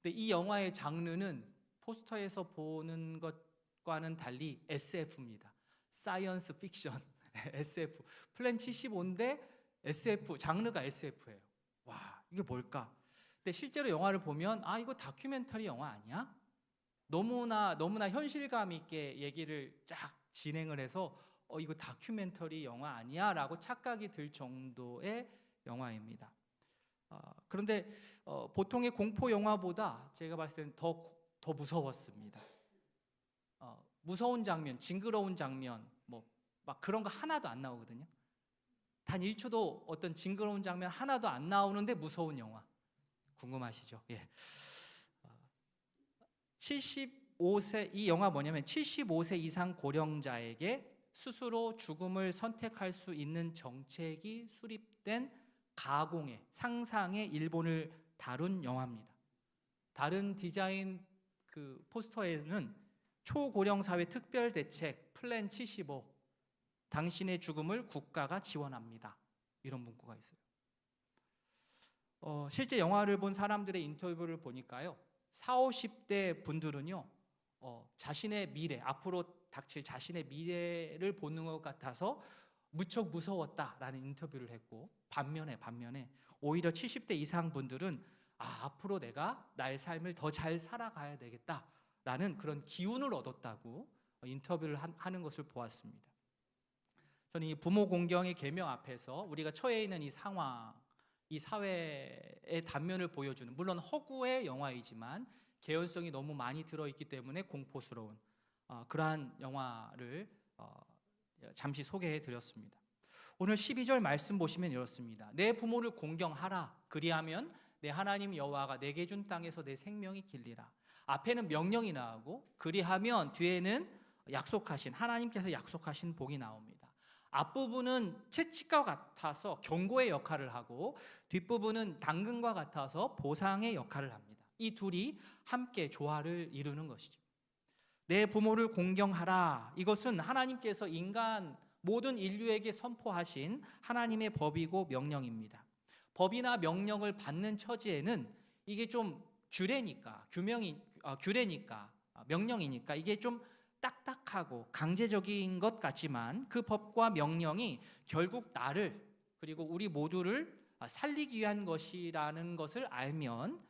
Speaker 2: 근데 이 영화의 장르는 포스터에서 보는 것과는 달리 SF입니다. 사이언스 픽션 SF. 플랜 75인데 SF 장르가 SF예요. 와, 이게 뭘까? 근데 실제로 영화를 보면 아, 이거 다큐멘터리 영화 아니야? 너무나 현실감 있게 얘기를 쫙 진행을 해서 이거 다큐멘터리 영화 아니야라고 착각이 들 정도의 영화입니다. 그런데 보통의 공포 영화보다 제가 봤을 때는 더 무서웠습니다. 무서운 장면, 징그러운 장면, 뭐 막 그런 거 하나도 안 나오거든요. 단 1초도 어떤 징그러운 장면 하나도 안 나오는데 무서운 영화. 궁금하시죠? 예. 75세 이 영화 뭐냐면 75세 이상 고령자에게 스스로 죽음을 선택할 수 있는 정책이 수립된 가공의 상상의 일본을 다룬 영화입니다. 다른 디자인 그 포스터에는 초고령 사회 특별 대책 플랜 75 당신의 죽음을 국가가 지원합니다. 이런 문구가 있어요. 실제 영화를 본 사람들의 인터뷰를 보니까요. 40, 50대 분들은요. 자신의 미래, 앞으로 닥칠 자신의 미래를 보는 것 같아서 무척 무서웠다라는 인터뷰를 했고 반면에 오히려 70대 이상 분들은 앞으로 내가 나의 삶을 더 잘 살아가야 되겠다라는 그런 기운을 얻었다고 인터뷰를 하는 것을 보았습니다. 저는 이 부모 공경의 계명 앞에서 우리가 처해 있는 이 상황, 이 사회의 단면을 보여주는 물론 허구의 영화이지만 개연성이 너무 많이 들어있기 때문에 공포스러운 그러한 영화를 잠시 소개해 드렸습니다. 오늘 12절 말씀 보시면 이렇습니다. 내 부모를 공경하라. 그리하면 내 하나님 여호와가 내게 준 땅에서 내 생명이 길리라. 앞에는 명령이 나오고 그리하면 뒤에는 하나님께서 약속하신 복이 나옵니다. 앞부분은 채찍과 같아서 경고의 역할을 하고 뒷부분은 당근과 같아서 보상의 역할을 합니다. 이 둘이 함께 조화를 이루는 것이죠. 내 부모를 공경하라. 이것은 하나님께서 모든 인류에게 선포하신 하나님의 법이고 명령입니다. 법이나 명령을 받는 처지에는 이게 좀 명령이니까 이게 좀 딱딱하고 강제적인 것 같지만 그 법과 명령이 결국 나를 그리고 우리 모두를 살리기 위한 것이라는 것을 알면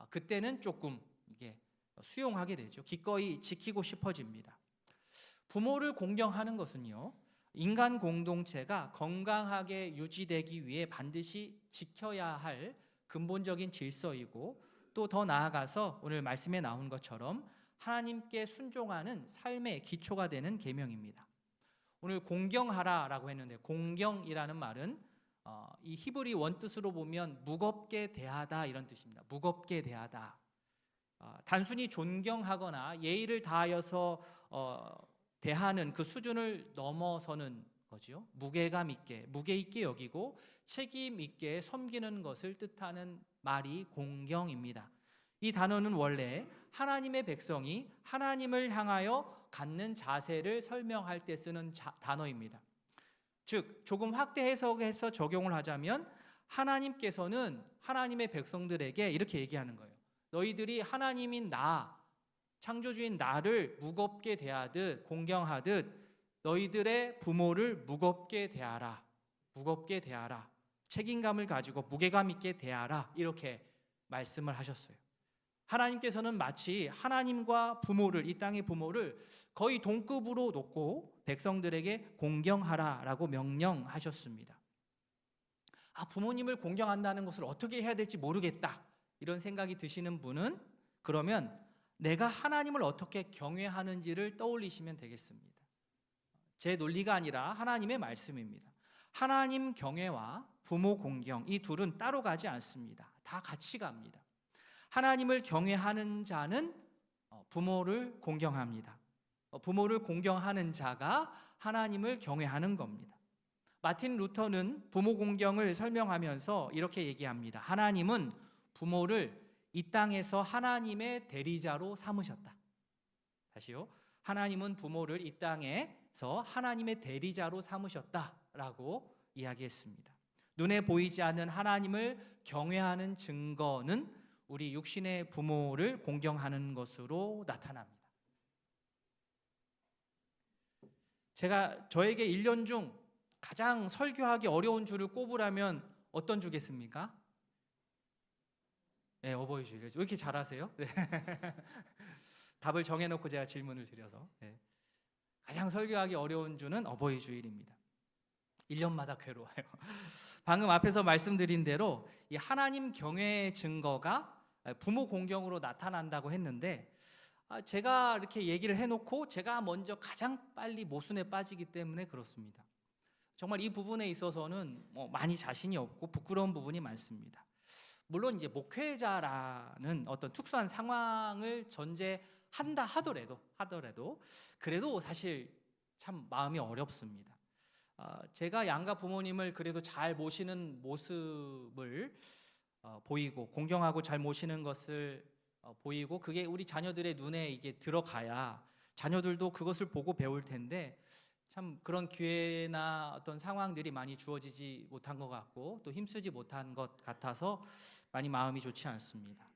Speaker 2: 그때는 조금 이게 수용하게 되죠. 기꺼이 지키고 싶어집니다. 부모를 공경하는 것은요, 인간 공동체가 건강하게 유지되기 위해 반드시 지켜야 할 근본적인 질서이고 또 더 나아가서 오늘 말씀에 나온 것처럼 하나님께 순종하는 삶의 기초가 되는 계명입니다. 오늘 공경하라라고 했는데 공경이라는 말은 이 히브리 원뜻으로 보면 무겁게 대하다 이런 뜻입니다. 무겁게 대하다. 단순히 존경하거나 예의를 다하여서 대하는 그 수준을 넘어서는 거죠. 무게 있게 여기고 책임 있게 섬기는 것을 뜻하는 말이 공경입니다. 이 단어는 원래 하나님의 백성이 하나님을 향하여 갖는 자세를 설명할 때 쓰는 단어입니다. 즉 조금 확대 해석해서 적용을 하자면 하나님께서는 하나님의 백성들에게 이렇게 얘기하는 거예요. 너희들이 하나님인 창조주인 나를 무겁게 대하듯 공경하듯 너희들의 부모를 무겁게 대하라. 책임감을 가지고 무게감 있게 대하라. 이렇게 말씀을 하셨어요. 하나님께서는 마치 하나님과 이 땅의 부모를 거의 동급으로 놓고 백성들에게 공경하라라고 명령하셨습니다. 부모님을 공경한다는 것을 어떻게 해야 될지 모르겠다. 이런 생각이 드시는 분은 그러면 내가 하나님을 어떻게 경외하는지를 떠올리시면 되겠습니다. 제 논리가 아니라 하나님의 말씀입니다. 하나님 경외와 부모 공경 이 둘은 따로 가지 않습니다. 다 같이 갑니다. 하나님을 경외하는 자는 부모를 공경합니다. 부모를 공경하는 자가 하나님을 경외하는 겁니다. 마틴 루터는 부모 공경을 설명하면서 이렇게 얘기합니다. 하나님은 부모를 이 땅에서 하나님의 대리자로 삼으셨다. 다시요. 하나님은 부모를 이 땅에서 하나님의 대리자로 삼으셨다라고 이야기했습니다. 눈에 보이지 않는 하나님을 경외하는 증거는 우리 육신의 부모를 공경하는 것으로 나타납니다. 저에게 1년 중 가장 설교하기 어려운 주를 꼽으라면 어떤 주겠습니까? 네, 어버이 주일. 왜 이렇게 잘하세요? 네. 답을 정해놓고 제가 질문을 드려서 네. 가장 설교하기 어려운 주는 어버이 주일입니다. 1년마다 괴로워요. 방금 앞에서 말씀드린 대로 이 하나님 경외의 증거가 부모 공경으로 나타난다고 했는데, 제가 이렇게 얘기를 해놓고 제가 먼저 가장 빨리 모순에 빠지기 때문에 그렇습니다. 정말 이 부분에 있어서는 많이 자신이 없고 부끄러운 부분이 많습니다. 물론 이제 목회자라는 어떤 특수한 상황을 전제한다 하더라도 그래도 사실 참 마음이 어렵습니다. 제가 양가 부모님을 그래도 잘 모시는 모습을 보이고 공경하고 잘 모시는 것을 보이고 그게 우리 자녀들의 눈에 이게 들어가야 자녀들도 그것을 보고 배울 텐데, 참 그런 기회나 어떤 상황들이 많이 주어지지 못한 것 같고 또 힘쓰지 못한 것 같아서 많이 마음이 좋지 않습니다.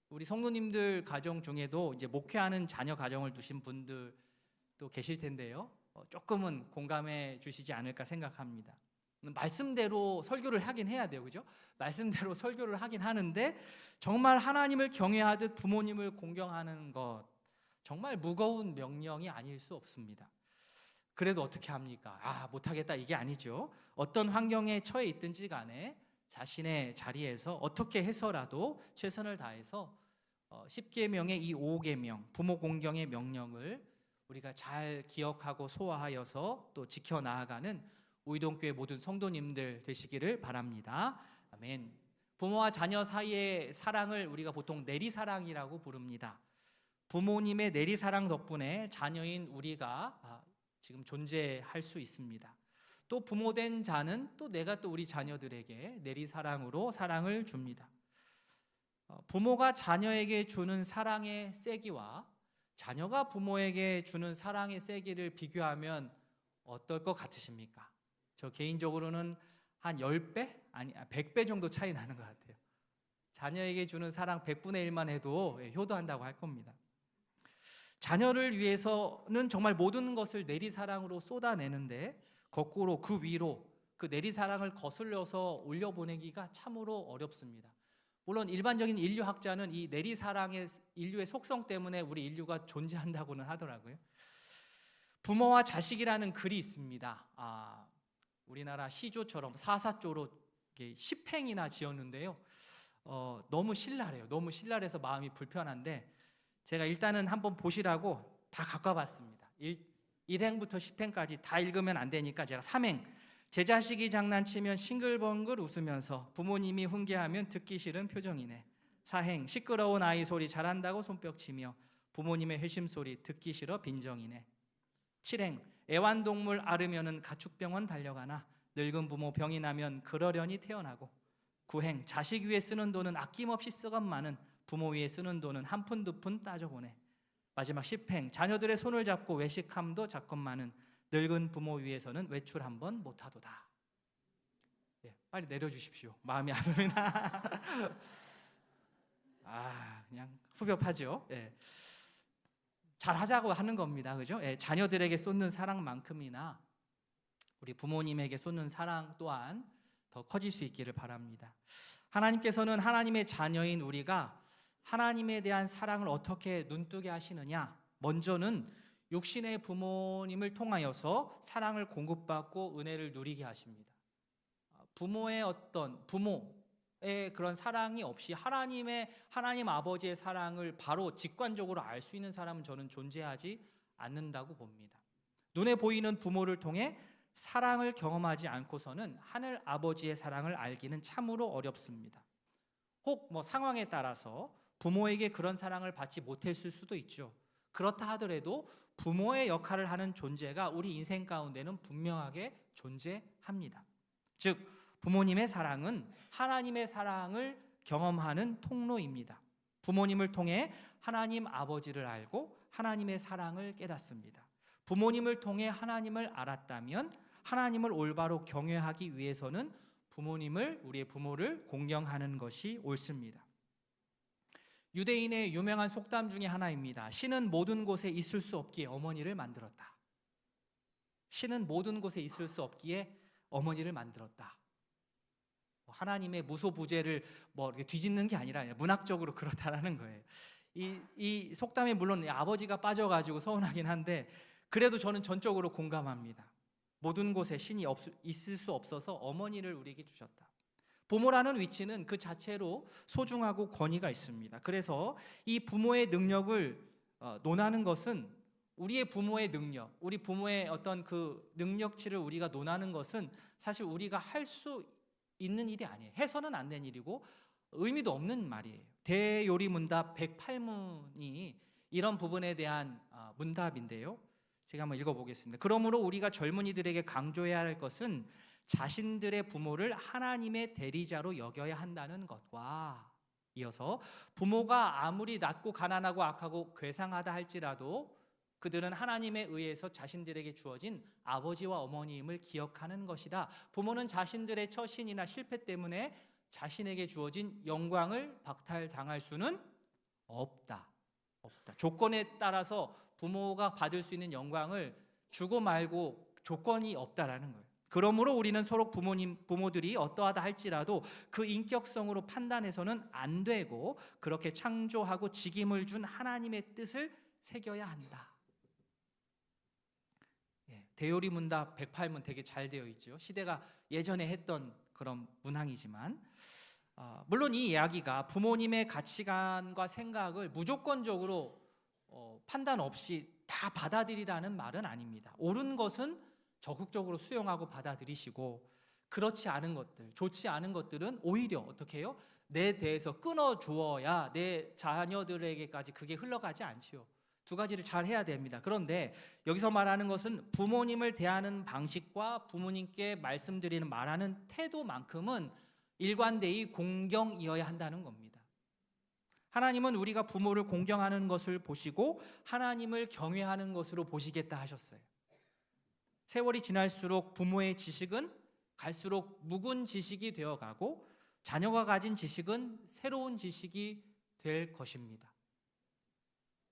Speaker 2: 우리 성도님들 가정 중에도 이제 목회하는 자녀 가정을 두신 분들도 계실 텐데요. 조금은 공감해 주시지 않을까 생각합니다. 말씀대로 설교를 하긴 해야 돼요, 그죠? 말씀대로 설교를 하긴 하는데 정말 하나님을 경외하듯 부모님을 공경하는 것, 정말 무거운 명령이 아닐 수 없습니다. 그래도 어떻게 합니까? 못하겠다 이게 아니죠. 어떤 환경에 처해 있든지 간에 자신의 자리에서 어떻게 해서라도 최선을 다해서 10계명의 이 5계명 부모 공경의 명령을 우리가 잘 기억하고 소화하여서 또 지켜나가는 우이동교회 모든 성도님들 되시기를 바랍니다. 아멘. 부모와 자녀 사이의 사랑을 우리가 보통 내리사랑이라고 부릅니다. 부모님의 내리사랑 덕분에 자녀인 우리가 지금 존재할 수 있습니다. 또 부모된 자는 또 내가 또 우리 자녀들에게 내리사랑으로 사랑을 줍니다. 부모가 자녀에게 주는 사랑의 세기와 자녀가 부모에게 주는 사랑의 세기를 비교하면 어떨 것 같으십니까? 저 개인적으로는 한 10배? 아니 100배 정도 차이 나는 것 같아요. 자녀에게 주는 사랑 100분의 1만 해도 효도한다고 할 겁니다. 자녀를 위해서는 정말 모든 것을 내리사랑으로 쏟아내는데 거꾸로 그 위로 그 내리사랑을 거슬려서 올려보내기가 참으로 어렵습니다. 물론 일반적인 인류학자는 이 내리사랑의 인류의 속성 때문에 우리 인류가 존재한다고는 하더라고요. 부모와 자식이라는 글이 있습니다. 우리나라 시조처럼 사사조로 10행이나 지었는데요. 너무 신랄해요. 너무 신랄해서 마음이 불편한데 제가 일단은 한번 보시라고 다 갖고봤습니다. 1행부터 10행까지 다 읽으면 안 되니까 제가 3행. 제 자식이 장난치면 싱글벙글 웃으면서 부모님이 훈계하면 듣기 싫은 표정이네. 4행. 시끄러운 아이 소리 잘한다고 손뼉치며 부모님의 회심 소리 듣기 싫어 빈정이네. 7행. 애완동물 앓으면은 가축병원 달려가나 늙은 부모 병이 나면 그러려니 태어나고. 9행. 자식 위에 쓰는 돈은 아낌없이 쓰건만은 부모 위에 쓰는 돈은 한 푼 두 푼 따져보네. 마지막 10행. 자녀들의 손을 잡고 외식함도 작건만은 늙은 부모 위에서는 외출 한번 못하도다. 빨리 내려주십시오. 마음이 안 오면 그냥 후벼파죠. 잘하자고 하는 겁니다, 그죠? 자녀들에게 쏟는 사랑만큼이나 우리 부모님에게 쏟는 사랑 또한 더 커질 수 있기를 바랍니다. 하나님께서는 하나님의 자녀인 우리가 하나님에 대한 사랑을 어떻게 눈뜨게 하시느냐? 먼저는 육신의 부모님을 통하여서 사랑을 공급받고 은혜를 누리게 하십니다. 부모의 그런 사랑이 없이 하나님 아버지의 사랑을 바로 직관적으로 알 수 있는 사람은 저는 존재하지 않는다고 봅니다. 눈에 보이는 부모를 통해 사랑을 경험하지 않고서는 하늘 아버지의 사랑을 알기는 참으로 어렵습니다. 혹 상황에 따라서 부모에게 그런 사랑을 받지 못했을 수도 있죠. 그렇다 하더라도 부모의 역할을 하는 존재가 우리 인생 가운데는 분명하게 존재합니다. 즉 부모님의 사랑은 하나님의 사랑을 경험하는 통로입니다. 부모님을 통해 하나님 아버지를 알고 하나님의 사랑을 깨닫습니다. 부모님을 통해 하나님을 알았다면 하나님을 올바로 경외하기 위해서는 우리의 부모를 공경하는 것이 옳습니다. 유대인의 유명한 속담 중에 하나입니다. 신은 모든 곳에 있을 수 없기에 어머니를 만들었다. 신은 모든 곳에 있을 수 없기에 어머니를 만들었다. 하나님의 무소부재를 뭐 이렇게 뒤집는 게 아니라 문학적으로 그렇다라는 거예요. 이 속담에 물론 아버지가 빠져가지고 서운하긴 한데 그래도 저는 전적으로 공감합니다. 모든 곳에 신이 있을 수 없어서 어머니를 우리에게 주셨다. 부모라는 위치는 그 자체로 소중하고 권위가 있습니다. 그래서 이 부모의 능력을 논하는 것은 우리의 부모의 능력, 우리 부모의 어떤 그 능력치를 우리가 논하는 것은 사실 우리가 할 수 있는 일이 아니에요. 해서는 안 된 일이고 의미도 없는 말이에요. 대요리문답 108문이 이런 부분에 대한 문답인데요. 제가 한번 읽어보겠습니다. 그러므로 우리가 젊은이들에게 강조해야 할 것은 자신들의 부모를 하나님의 대리자로 여겨야 한다는 것과 이어서 부모가 아무리 낮고 가난하고 악하고 괴상하다 할지라도 그들은 하나님에 의해서 자신들에게 주어진 아버지와 어머니임을 기억하는 것이다. 부모는 자신들의 처신이나 실패 때문에 자신에게 주어진 영광을 박탈당할 수는 없다. 조건에 따라서 부모가 받을 수 있는 영광을 주고 말고 조건이 없다라는 거예요. 그러므로 우리는 서로 부모들이 어떠하다 할지라도 그 인격성으로 판단해서는 안 되고 그렇게 창조하고 직임을 준 하나님의 뜻을 새겨야 한다. 대요리문답 108문 되게 잘 되어 있죠. 시대가 예전에 했던 그런 문항이지만 물론 이 이야기가 부모님의 가치관과 생각을 무조건적으로 판단 없이 다 받아들이라는 말은 아닙니다. 옳은 것은 적극적으로 수용하고 받아들이시고 그렇지 않은 것들, 좋지 않은 것들은 오히려 어떻게 해요? 내 대해서 끊어주어야 내 자녀들에게까지 그게 흘러가지 않지요. 두 가지를 잘 해야 됩니다. 그런데 여기서 말하는 것은 부모님을 대하는 방식과 부모님께 말씀드리는 말하는 태도만큼은 일관되이 공경이어야 한다는 겁니다. 하나님은 우리가 부모를 공경하는 것을 보시고 하나님을 경외하는 것으로 보시겠다 하셨어요. 세월이 지날수록 부모의 지식은 갈수록 묵은 지식이 되어가고 자녀가 가진 지식은 새로운 지식이 될 것입니다.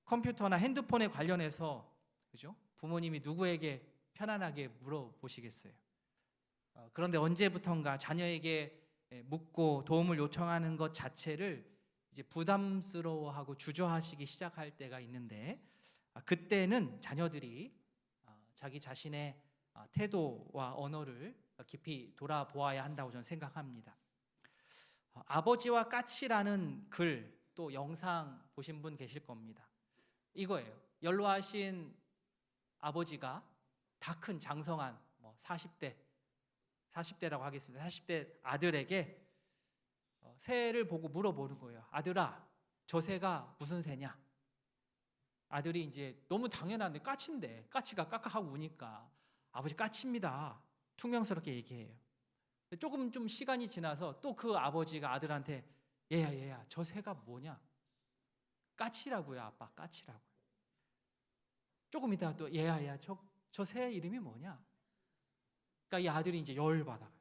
Speaker 2: 컴퓨터나 핸드폰에 관련해서 그죠? 부모님이 누구에게 편안하게 물어보시겠어요? 그런데 언제부턴가 자녀에게 묻고 도움을 요청하는 것 자체를 이제 부담스러워하고 주저하시기 시작할 때가 있는데 그때는 자녀들이 자기 자신의 태도와 언어를 깊이 돌아보아야 한다고 저는 생각합니다. 아버지와 까치라는 글 또 영상 보신 분 계실 겁니다. 이거예요. 연로하신 아버지가 다 큰 장성한 40대라고 하겠습니다. 40대 아들에게 새를 보고 물어보는 거예요. 아들아, 저 새가 무슨 새냐? 아들이 이제 너무 당연한데 까치인데 까치가 까까하고 우니까 아버지 까치입니다. 퉁명스럽게 얘기해요. 조금 좀 시간이 지나서 또 그 아버지가 아들한테 얘야 저 새가 뭐냐? 까치라고요, 아빠, 까치라고요. 조금 있다가 또 얘야 저 새 이름이 뭐냐? 그러니까 이 아들이 이제 열받아가지고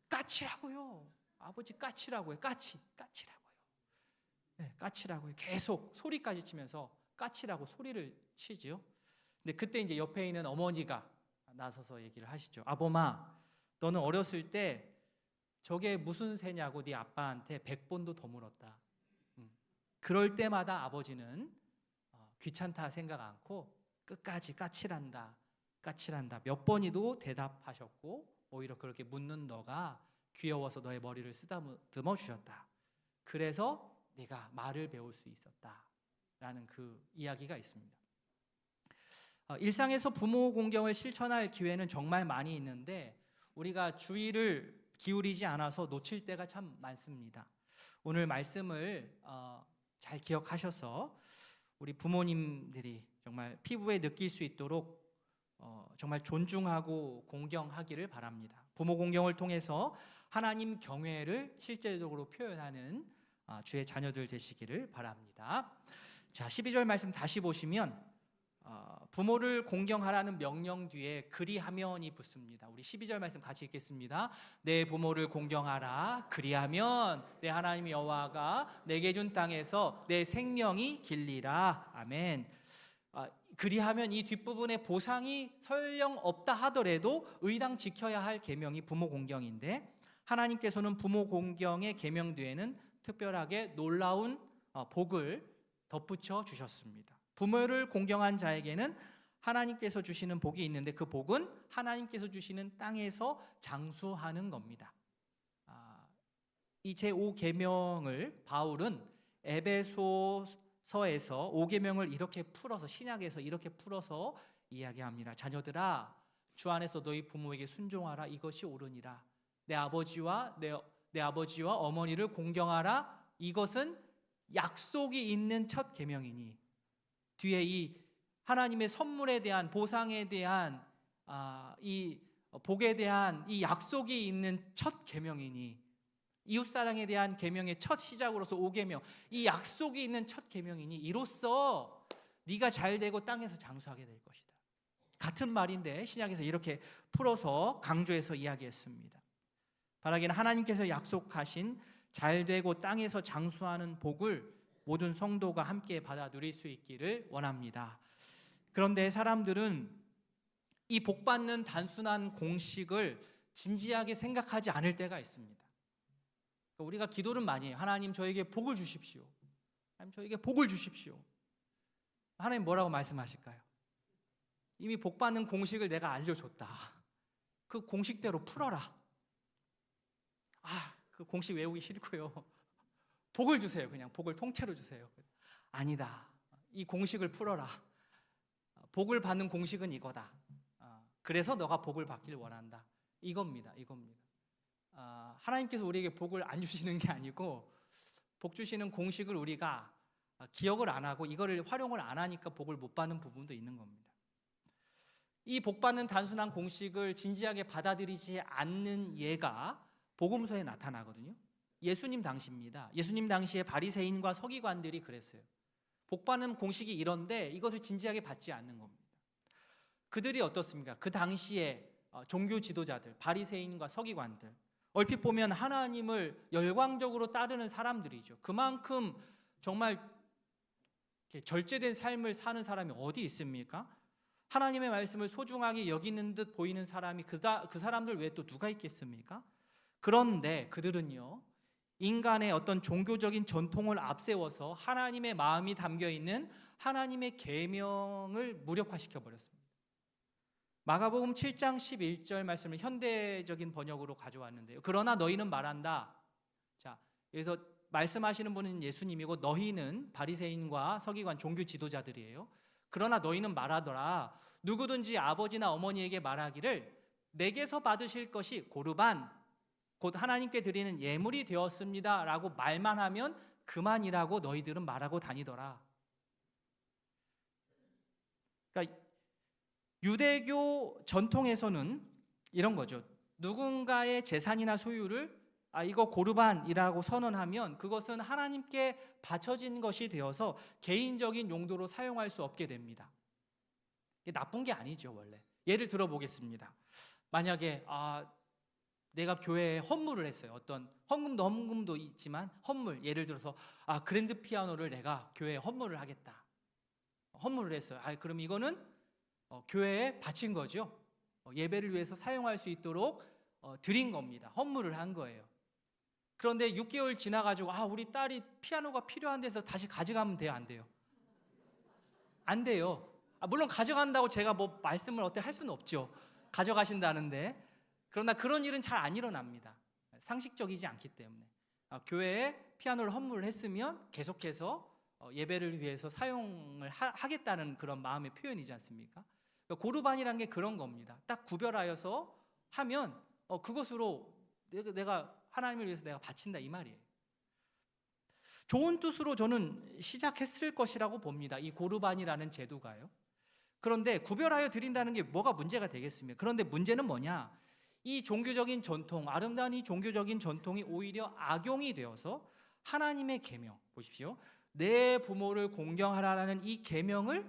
Speaker 2: 까치라고요. 아버지 까치라고요. 까치라고요. 까치라고요. 계속 소리까지 치면서 까치라고 소리를 치죠. 근데 그때 이제 옆에 있는 어머니가 나서서 얘기를 하시죠. 아범아, 너는 어렸을 때 저게 무슨 새냐고 네 아빠한테 100번도 더 물었다. 그럴 때마다 아버지는 귀찮다 생각 않고 끝까지 까칠한다 몇 번이도 대답하셨고 오히려 그렇게 묻는 너가 귀여워서 너의 머리를 쓰다듬어 주셨다. 그래서 네가 말을 배울 수 있었다라는 그 이야기가 있습니다. 일상에서 부모 공경을 실천할 기회는 정말 많이 있는데 우리가 주의를 기울이지 않아서 놓칠 때가 참 많습니다. 오늘 말씀을 잘 기억하셔서 우리 부모님들이 정말 피부에 느낄 수 있도록 정말 존중하고 공경하기를 바랍니다. 부모 공경을 통해서 하나님 경외를 실제적으로 표현하는 주의 자녀들 되시기를 바랍니다. 자, 12절 말씀 다시 보시면 부모를 공경하라는 명령 뒤에 그리하면이 붙습니다. 우리 12절 말씀 같이 읽겠습니다. 내 부모를 공경하라. 그리하면 내 하나님 여호와가 내게 준 땅에서 내 생명이 길리라. 아멘. 그리하면 이 뒷부분에 보상이 설령 없다 하더라도 의당 지켜야 할 계명이 부모 공경인데, 하나님께서는 부모 공경의 계명 뒤에는 특별하게 놀라운 복을 덧붙여 주셨습니다. 부모를 공경한 자에게는 하나님께서 주시는 복이 있는데, 그 복은 하나님께서 주시는 땅에서 장수하는 겁니다. 이 제5계명을 바울은 에베소서에서 5계명을 이렇게 풀어서, 신약에서 이렇게 풀어서 이야기합니다. 자녀들아, 주 안에서 너희 부모에게 순종하라. 이것이 옳으니라. 내 아버지와 어머니를 공경하라. 이것은 약속이 있는 첫 계명이니. 뒤에 이 하나님의 선물에 대한, 보상에 대한, 이 복에 대한 이 약속이 있는 첫 계명이니, 이웃사랑에 대한 계명의 첫 시작으로서 5계명, 이 약속이 있는 첫 계명이니 이로써 네가 잘되고 땅에서 장수하게 될 것이다. 같은 말인데 신약에서 이렇게 풀어서 강조해서 이야기했습니다. 바라기는 하나님께서 약속하신 잘되고 땅에서 장수하는 복을 모든 성도가 함께 받아 누릴 수 있기를 원합니다. 그런데 사람들은 이 복받는 단순한 공식을 진지하게 생각하지 않을 때가 있습니다. 우리가 기도를 많이 해요. 하나님 저에게 복을 주십시오. 하나님 저에게 복을 주십시오. 하나님 뭐라고 말씀하실까요? 이미 복받는 공식을 내가 알려줬다. 그 공식대로 풀어라. 그 공식 외우기 싫고요. 복을 주세요. 그냥 복을 통째로 주세요. 아니다. 이 공식을 풀어라. 복을 받는 공식은 이거다. 그래서 너가 복을 받기를 원한다. 이겁니다. 하나님께서 우리에게 복을 안 주시는 게 아니고, 복 주시는 공식을 우리가 기억을 안 하고 이거를 활용을 안 하니까 복을 못 받는 부분도 있는 겁니다. 이 복받는 단순한 공식을 진지하게 받아들이지 않는 예가 복음서에 나타나거든요. 예수님 당시입니다. 예수님 당시에 바리새인과 서기관들이 그랬어요. 복받는 공식이 이런데 이것을 진지하게 받지 않는 겁니다. 그들이 어떻습니까? 그 당시에 종교 지도자들, 바리새인과 서기관들, 얼핏 보면 하나님을 열광적으로 따르는 사람들이죠. 그만큼 정말 절제된 삶을 사는 사람이 어디 있습니까? 하나님의 말씀을 소중하게 여기는 듯 보이는 사람이 그 사람들 외에 또 누가 있겠습니까? 그런데 그들은요, 인간의 어떤 종교적인 전통을 앞세워서 하나님의 마음이 담겨있는 하나님의 계명을 무력화시켜 버렸습니다. 마가복음 7장 11절 말씀을 현대적인 번역으로 가져왔는데요. 그러나 너희는 말한다. 자, 여기서 말씀하시는 분은 예수님이고 너희는 바리새인과 서기관 종교 지도자들이에요. 그러나 너희는 말하더라. 누구든지 아버지나 어머니에게 말하기를 내게서 받으실 것이 고르반, 곧 하나님께 드리는 예물이 되었습니다 라고 말만 하면 그만이라고 너희들은 말하고 다니더라. 그러니까 유대교 전통에서는 이런 거죠. 누군가의 재산이나 소유를 이거 고르반이라고 선언하면 그것은 하나님께 바쳐진 것이 되어서 개인적인 용도로 사용할 수 없게 됩니다. 이게 나쁜 게 아니죠, 원래. 예를 들어 보겠습니다. 만약에 내가 교회에 헌물을 했어요. 어떤 헌금도 있지만 헌물, 예를 들어서 그랜드 피아노를 내가 교회에 헌물을 하겠다. 헌물을 했어요. 그럼 이거는 교회에 바친 거죠. 예배를 위해서 사용할 수 있도록 드린 겁니다. 헌물을 한 거예요. 그런데 6개월 지나가지고 우리 딸이 피아노가 필요한 데서 다시 가져가면 돼요, 안 돼요? 안 돼요. 물론 가져간다고 제가 뭐 말씀을 어떻게 할 수는 없죠. 가져가신다는데. 그러나 그런 일은 잘 안 일어납니다. 상식적이지 않기 때문에. 교회에 피아노를 헌물을 했으면 계속해서 예배를 위해서 사용을 하겠다는 그런 마음의 표현이지 않습니까? 그러니까 고르반이라는 게 그런 겁니다. 딱 구별하여서 하면 그것으로 내가 하나님을 위해서 내가 바친다 이 말이에요. 좋은 뜻으로 저는 시작했을 것이라고 봅니다. 이 고르반이라는 제도가요. 그런데 구별하여 드린다는 게 뭐가 문제가 되겠습니까? 그런데 문제는 뭐냐? 이 종교적인 전통, 아름다운 이 종교적인 전통이 오히려 악용이 되어서 하나님의 계명, 보십시오. 내 부모를 공경하라는 이 계명을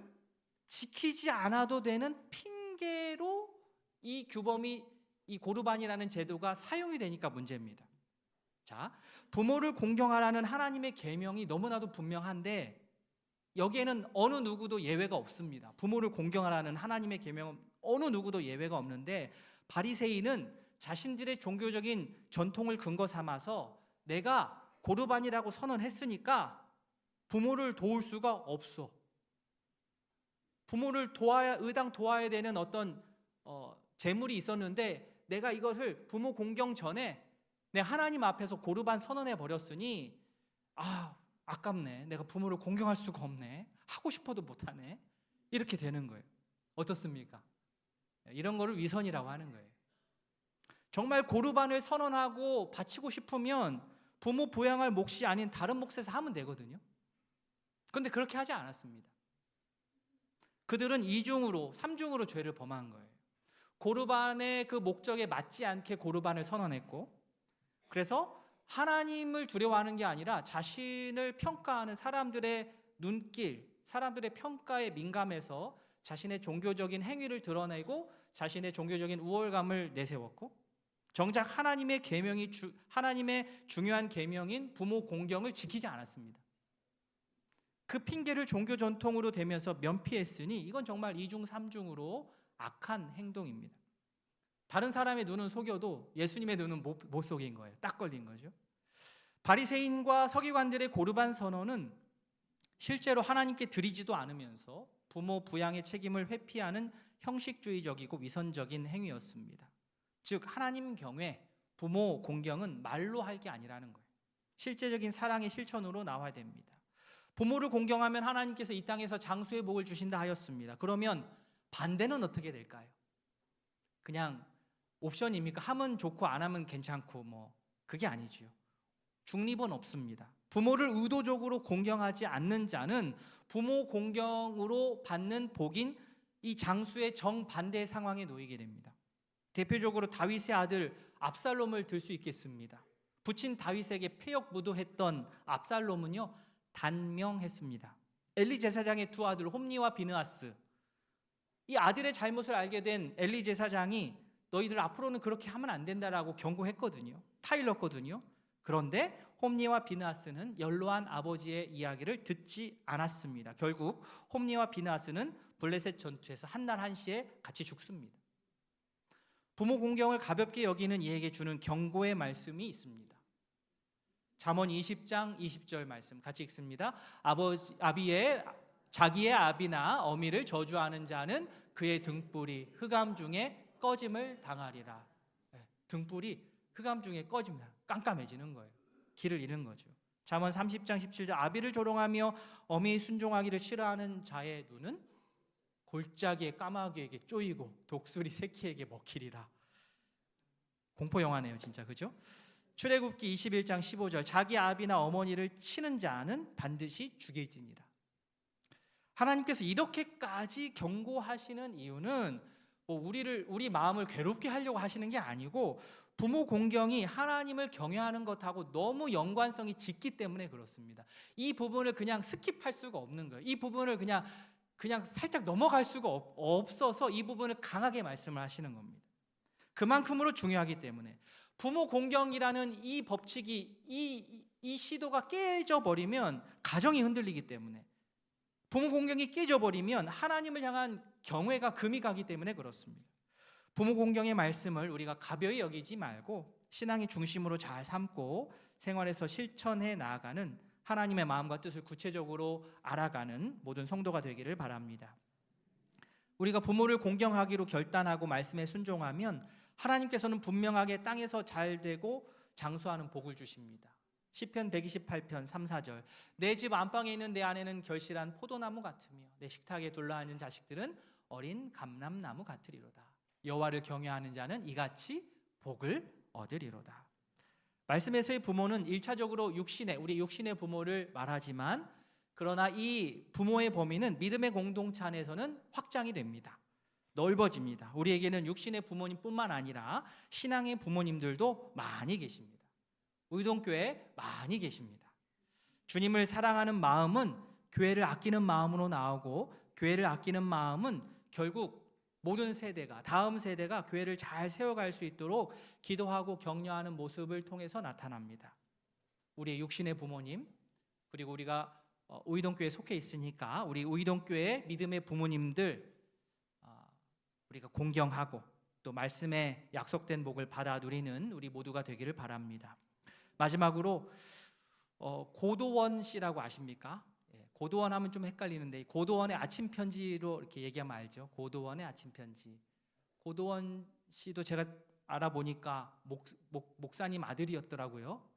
Speaker 2: 지키지 않아도 되는 핑계로 이 규범이, 이 고르반이라는 제도가 사용이 되니까 문제입니다. 자, 부모를 공경하라는 하나님의 계명이 너무나도 분명한데 여기에는 어느 누구도 예외가 없습니다. 부모를 공경하라는 하나님의 계명은 어느 누구도 예외가 없는데 바리새인은 자신들의 종교적인 전통을 근거 삼아서 내가 고르반이라고 선언했으니까 부모를 도울 수가 없어. 부모를 도와야 의당 도와야 되는 어떤 재물이 있었는데 내가 이것을 부모 공경 전에 내 하나님 앞에서 고르반 선언해 버렸으니 아깝네. 내가 부모를 공경할 수가 없네. 하고 싶어도 못하네. 이렇게 되는 거예요. 어떻습니까? 이런 거를 위선이라고 하는 거예요. 정말 고르반을 선언하고 바치고 싶으면 부모 부양할 몫이 아닌 다른 몫에서 하면 되거든요. 그런데 그렇게 하지 않았습니다. 그들은 이중으로, 삼중으로 죄를 범한 거예요. 고르반의 그 목적에 맞지 않게 고르반을 선언했고, 그래서 하나님을 두려워하는 게 아니라 자신을 평가하는 사람들의 눈길, 사람들의 평가에 민감해서 자신의 종교적인 행위를 드러내고 자신의 종교적인 우월감을 내세웠고, 정작 하나님의 중요한 계명인 부모 공경을 지키지 않았습니다. 그 핑계를 종교 전통으로 대면서 면피했으니 이건 정말 이중 삼중으로 악한 행동입니다. 다른 사람의 눈은 속여도 예수님의 눈은 못 속인 거예요. 딱 걸린 거죠. 바리새인과 서기관들의 고르반 선언은 실제로 하나님께 드리지도 않으면서 부모 부양의 책임을 회피하는 형식주의적이고 위선적인 행위였습니다. 즉 하나님 경외, 부모 공경은 말로 할 게 아니라는 거예요. 실제적인 사랑의 실천으로 나와야 됩니다. 부모를 공경하면 하나님께서 이 땅에서 장수의 복을 주신다 하였습니다. 그러면 반대는 어떻게 될까요? 그냥 옵션입니까? 하면 좋고 안 하면 괜찮고 그게 아니지요. 중립은 없습니다. 부모를 의도적으로 공경하지 않는 자는 부모 공경으로 받는 복인 이 장수의 정반대의 상황에 놓이게 됩니다. 대표적으로 다윗의 아들 압살롬을 들 수 있겠습니다. 부친 다윗에게 패역무도했던 압살롬은요 단명했습니다. 엘리 제사장의 두 아들 홈니와 비느하스, 이 아들의 잘못을 알게 된 엘리 제사장이 너희들 앞으로는 그렇게 하면 안 된다라고 경고했거든요. 타일렀거든요. 그런데 홈니와 비느하스는 연로한 아버지의 이야기를 듣지 않았습니다. 결국 홈니와 비느하스는 블레셋 전투에서 한날 한시에 같이 죽습니다. 부모 공경을 가볍게 여기는 이에게 주는 경고의 말씀이 있습니다. 잠언 20장 20절 말씀 같이 읽습니다. 자기의 아비나 어미를 저주하는 자는 그의 등불이 흑암 중에 꺼짐을 당하리라. 등불이 흑암 중에 꺼집니다. 깜깜해지는 거예요. 길을 잃은 거죠. 잠언 30장 17절 아비를 조롱하며 어미의 순종하기를 싫어하는 자의 눈은 골짜기의 까마귀에게 쪼이고 독수리 새끼에게 먹히리라. 공포 영화네요, 진짜. 그죠? 출애굽기 21장 15절 자기 아비나 어머니를 치는 자는 반드시 죽일지니라. 하나님께서 이렇게까지 경고하시는 이유는 우리 마음을 괴롭게 하려고 하시는 게 아니고 부모 공경이 하나님을 경외하는 것하고 너무 연관성이 짙기 때문에 그렇습니다. 이 부분을 그냥 스킵할 수가 없는 거예요. 이 부분을 그냥 살짝 넘어갈 수가 없어서 이 부분을 강하게 말씀을 하시는 겁니다. 그만큼으로 중요하기 때문에 부모 공경이라는 이 법칙이 이 시도가 깨져버리면 가정이 흔들리기 때문에, 부모 공경이 깨져버리면 하나님을 향한 경외가 금이 가기 때문에 그렇습니다. 부모 공경의 말씀을 우리가 가벼이 여기지 말고 신앙의 중심으로 잘 삼고 생활에서 실천해 나아가는 하나님의 마음과 뜻을 구체적으로 알아가는 모든 성도가 되기를 바랍니다. 우리가 부모를 공경하기로 결단하고 말씀에 순종하면 하나님께서는 분명하게 땅에서 잘되고 장수하는 복을 주십니다. 시편 128편 3, 4절 내 집 안방에 있는 내 아내는 결실한 포도나무 같으며 내 식탁에 둘러앉은 자식들은 어린 감람나무 같으리로다. 여호와를 경외하는 자는 이같이 복을 얻으리로다. 말씀에서의 부모는 1차적으로 우리 육신의 부모를 말하지만, 그러나 이 부모의 범위는 믿음의 공동체 안에서는 확장이 됩니다. 넓어집니다. 우리에게는 육신의 부모님뿐만 아니라 신앙의 부모님들도 많이 계십니다. 의동교회에 많이 계십니다. 주님을 사랑하는 마음은 교회를 아끼는 마음으로 나오고, 교회를 아끼는 마음은 결국 모든 세대가, 다음 세대가 교회를 잘 세워갈 수 있도록 기도하고 격려하는 모습을 통해서 나타납니다. 우리의 육신의 부모님, 그리고 우리가 우이동교회에 속해 있으니까 우리 우이동교회 믿음의 부모님들 우리가 공경하고 또 말씀에 약속된 복을 받아 누리는 우리 모두가 되기를 바랍니다. 마지막으로 고도원 씨라고 아십니까? 고도원 하면 좀 헷갈리는데 고도원의 아침 편지로 이렇게 얘기하면 알죠. 고도원의 아침 편지. 고도원 씨도 제가 알아보니까 목사님 아들이었더라고요.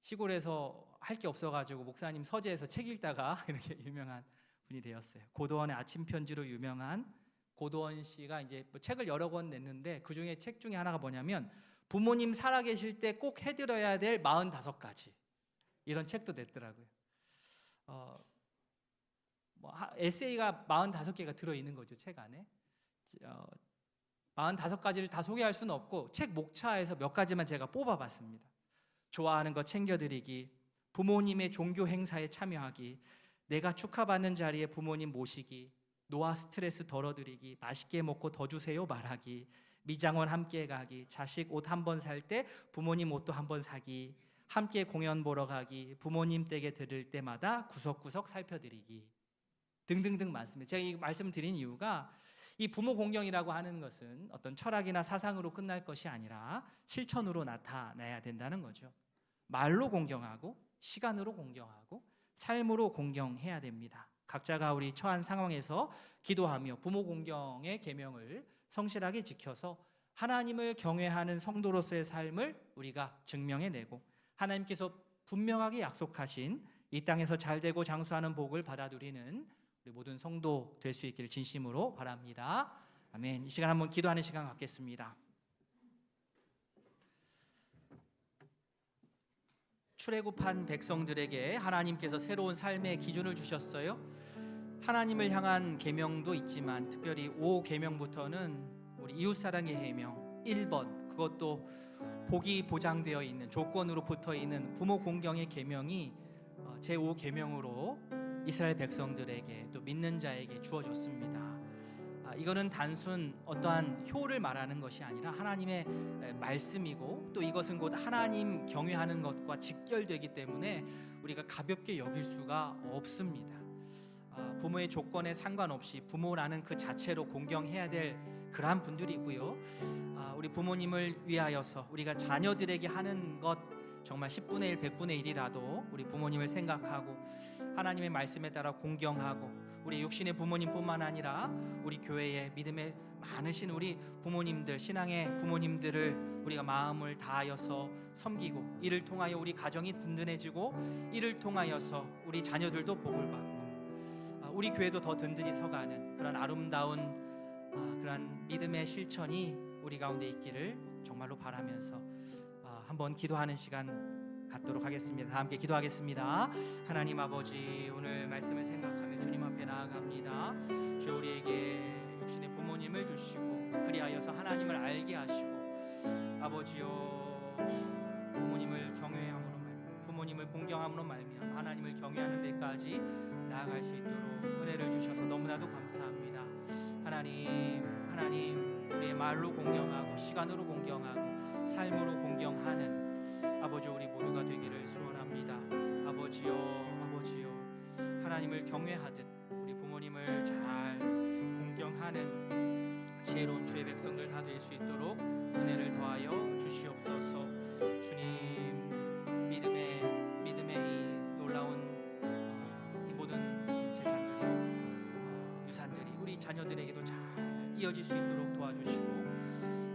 Speaker 2: 시골에서 할 게 없어가지고 목사님 서재에서 책 읽다가 이렇게 유명한 분이 되었어요. 고도원의 아침 편지로 유명한 고도원 씨가 이제 뭐 책을 여러 권 냈는데 그 중에 책 중에 하나가 뭐냐면 부모님 살아계실 때 꼭 해드려야 될 45가지 이런 책도 냈더라고요. 에세이가 45개가 들어있는 거죠, 책 안에. 45가지를 다 소개할 수는 없고 책 목차에서 몇 가지만 제가 뽑아봤습니다. 좋아하는 거 챙겨드리기, 부모님의 종교 행사에 참여하기, 내가 축하받는 자리에 부모님 모시기, 노아 스트레스 덜어드리기, 맛있게 먹고 더 주세요 말하기, 미장원 함께 가기, 자식 옷 한 번 살 때 부모님 옷도 한 번 사기, 함께 공연 보러 가기, 부모님 댁에 들을 때마다 구석구석 살펴드리기 등등등 많습니다. 제가 이 말씀을 드린 이유가 이 부모 공경이라고 하는 것은 어떤 철학이나 사상으로 끝날 것이 아니라 실천으로 나타나야 된다는 거죠. 말로 공경하고 시간으로 공경하고 삶으로 공경해야 됩니다. 각자가 우리 처한 상황에서 기도하며 부모 공경의 계명을 성실하게 지켜서 하나님을 경외하는 성도로서의 삶을 우리가 증명해내고 하나님께서 분명하게 약속하신 이 땅에서 잘되고 장수하는 복을 받아 누리는 우리 모든 성도 될 수 있기를 진심으로 바랍니다. 아멘. 이 시간 한번 기도하는 시간 갖겠습니다. 출애굽한 백성들에게 하나님께서 새로운 삶의 기준을 주셨어요. 하나님을 향한 계명도 있지만 특별히 5계명부터는 우리 이웃사랑의 계명 1번, 그것도 복이 보장되어 있는 조건으로 붙어 있는 부모 공경의 계명이 제5계명으로 이스라엘 백성들에게 또 믿는 자에게 주어졌습니다. 이거는 단순 어떠한 효를 말하는 것이 아니라 하나님의 말씀이고 또 이것은 곧 하나님 경외하는 것과 직결되기 때문에 우리가 가볍게 여길 수가 없습니다. 부모의 조건에 상관없이 부모라는 그 자체로 공경해야 될 그러한 분들이고요. 우리 부모님을 위하여서 우리가 자녀들에게 하는 것 정말 10분의 1, 100분의 1이라도 우리 부모님을 생각하고 하나님의 말씀에 따라 공경하고 우리 육신의 부모님뿐만 아니라 우리 교회에 믿음에 많으신 우리 부모님들, 신앙의 부모님들을 우리가 마음을 다하여서 섬기고 이를 통하여 우리 가정이 든든해지고 이를 통하여서 우리 자녀들도 복을 받고 우리 교회도 더 든든히 서가는 그런 아름다운 그런 믿음의 실천이 우리 가운데 있기를 정말로 바라면서 한번 기도하는 시간 갖도록 하겠습니다. 다 함께 기도하겠습니다. 하나님 아버지, 오늘 말씀을 생각하며 주님 앞에 나아갑니다. 주 우리에게 육신의 부모님을 주시고 그리하여서 하나님을 알게 하시고 아버지여 부모님을 경외함으로 말미암아 부모님을 공경함으로 말미암아 하나님을 경외하는 데까지 나아갈 수 있도록 은혜를 주셔서 너무나도 감사합니다. 하나님 우리의 말로 공경하고 시간으로 공경하고 삶으로 공경하는 아버지 우리 모두가 되기를 소원합니다. 아버지여 하나님을 경외하듯 우리 부모님을 잘 공경하는 지혜로운 주의 백성들 다 될 수 있도록 은혜를 더하여 주시옵소서. 주님 믿음의 이 놀라운 이 모든 재산들이 유산들이 우리 자녀들에게도 잘 이어질 수 있도록 도와주시고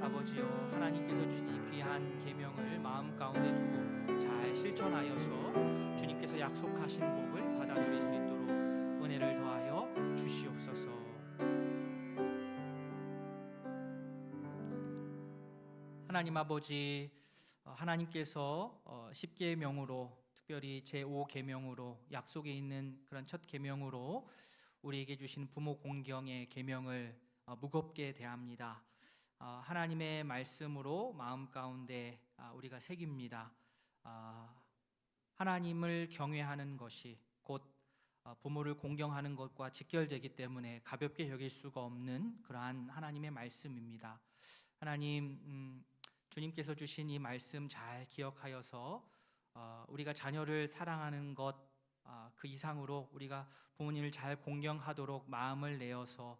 Speaker 2: 아버지여 하나님께서 주신 이 귀한 계명을 마음 가운데 두고 잘 실천하여서 주님께서 약속하신 복을 받아 누릴 수 있도록 은혜를 더하여 주시옵소서. 하나님 아버지, 하나님께서 10계명으로 특별히 제5계명으로 약속에 있는 그런 첫 계명으로 우리에게 주신 부모 공경의 계명을 무겁게 대합니다. 하나님의 말씀으로 마음 가운데 우리가 새깁니다. 하나님을 경외하는 것이 곧 부모를 공경하는 것과 직결되기 때문에 가볍게 여길 수가 없는 그러한 하나님의 말씀입니다. 하나님, 주님께서 주신 이 말씀 잘 기억하여서 우리가 자녀를 사랑하는 것 그 이상으로 우리가 부모님을 잘 공경하도록 마음을 내어서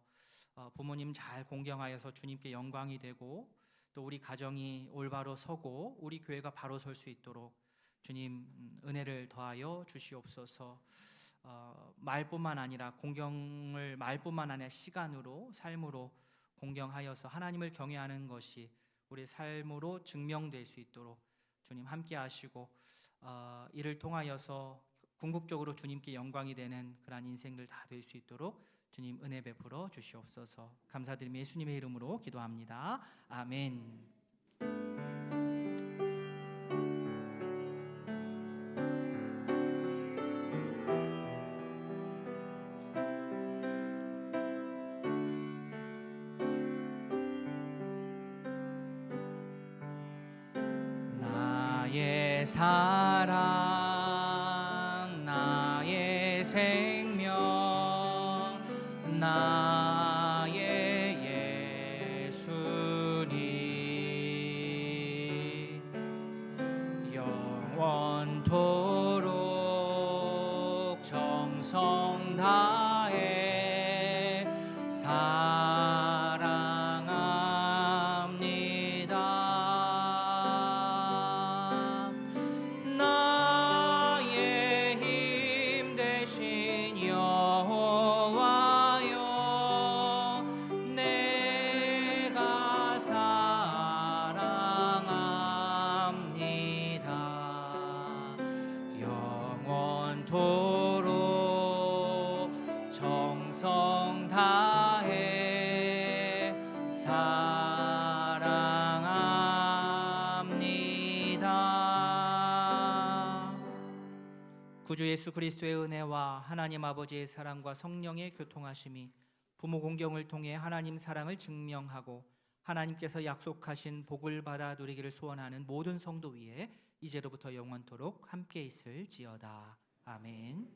Speaker 2: 부모님 잘 공경하여서 주님께 영광이 되고 또 우리 가정이 올바로 서고 우리 교회가 바로 설 수 있도록 주님 은혜를 더하여 주시옵소서. 말뿐만 아니라 공경을 말뿐만 아니라 시간으로 삶으로 공경하여서 하나님을 경외하는 것이 우리 삶으로 증명될 수 있도록 주님 함께 하시고 이를 통하여서 궁극적으로 주님께 영광이 되는 그러한 인생들 다 될 수 있도록 주님 은혜 베풀어 주시옵소서. 감사드리며 예수님의 이름으로 기도합니다. 아멘. 나의 사랑 나의 생명 나의 예수님 영원토록 정성 다해 사랑합니다. 나의 힘 되신 여호와여 내가 사랑합니다. 영원토록 정성 다해 사랑합니다. 구주 예수 그리스도의 은혜와 하나님 아버지의 사랑과 성령의 교통하심이 부모 공경을 통해 하나님 사랑을 증명하고 하나님께서 약속하신 복을 받아 누리기를 소원하는 모든 성도 위에 이제로부터 영원토록 함께 있을지어다. 아멘.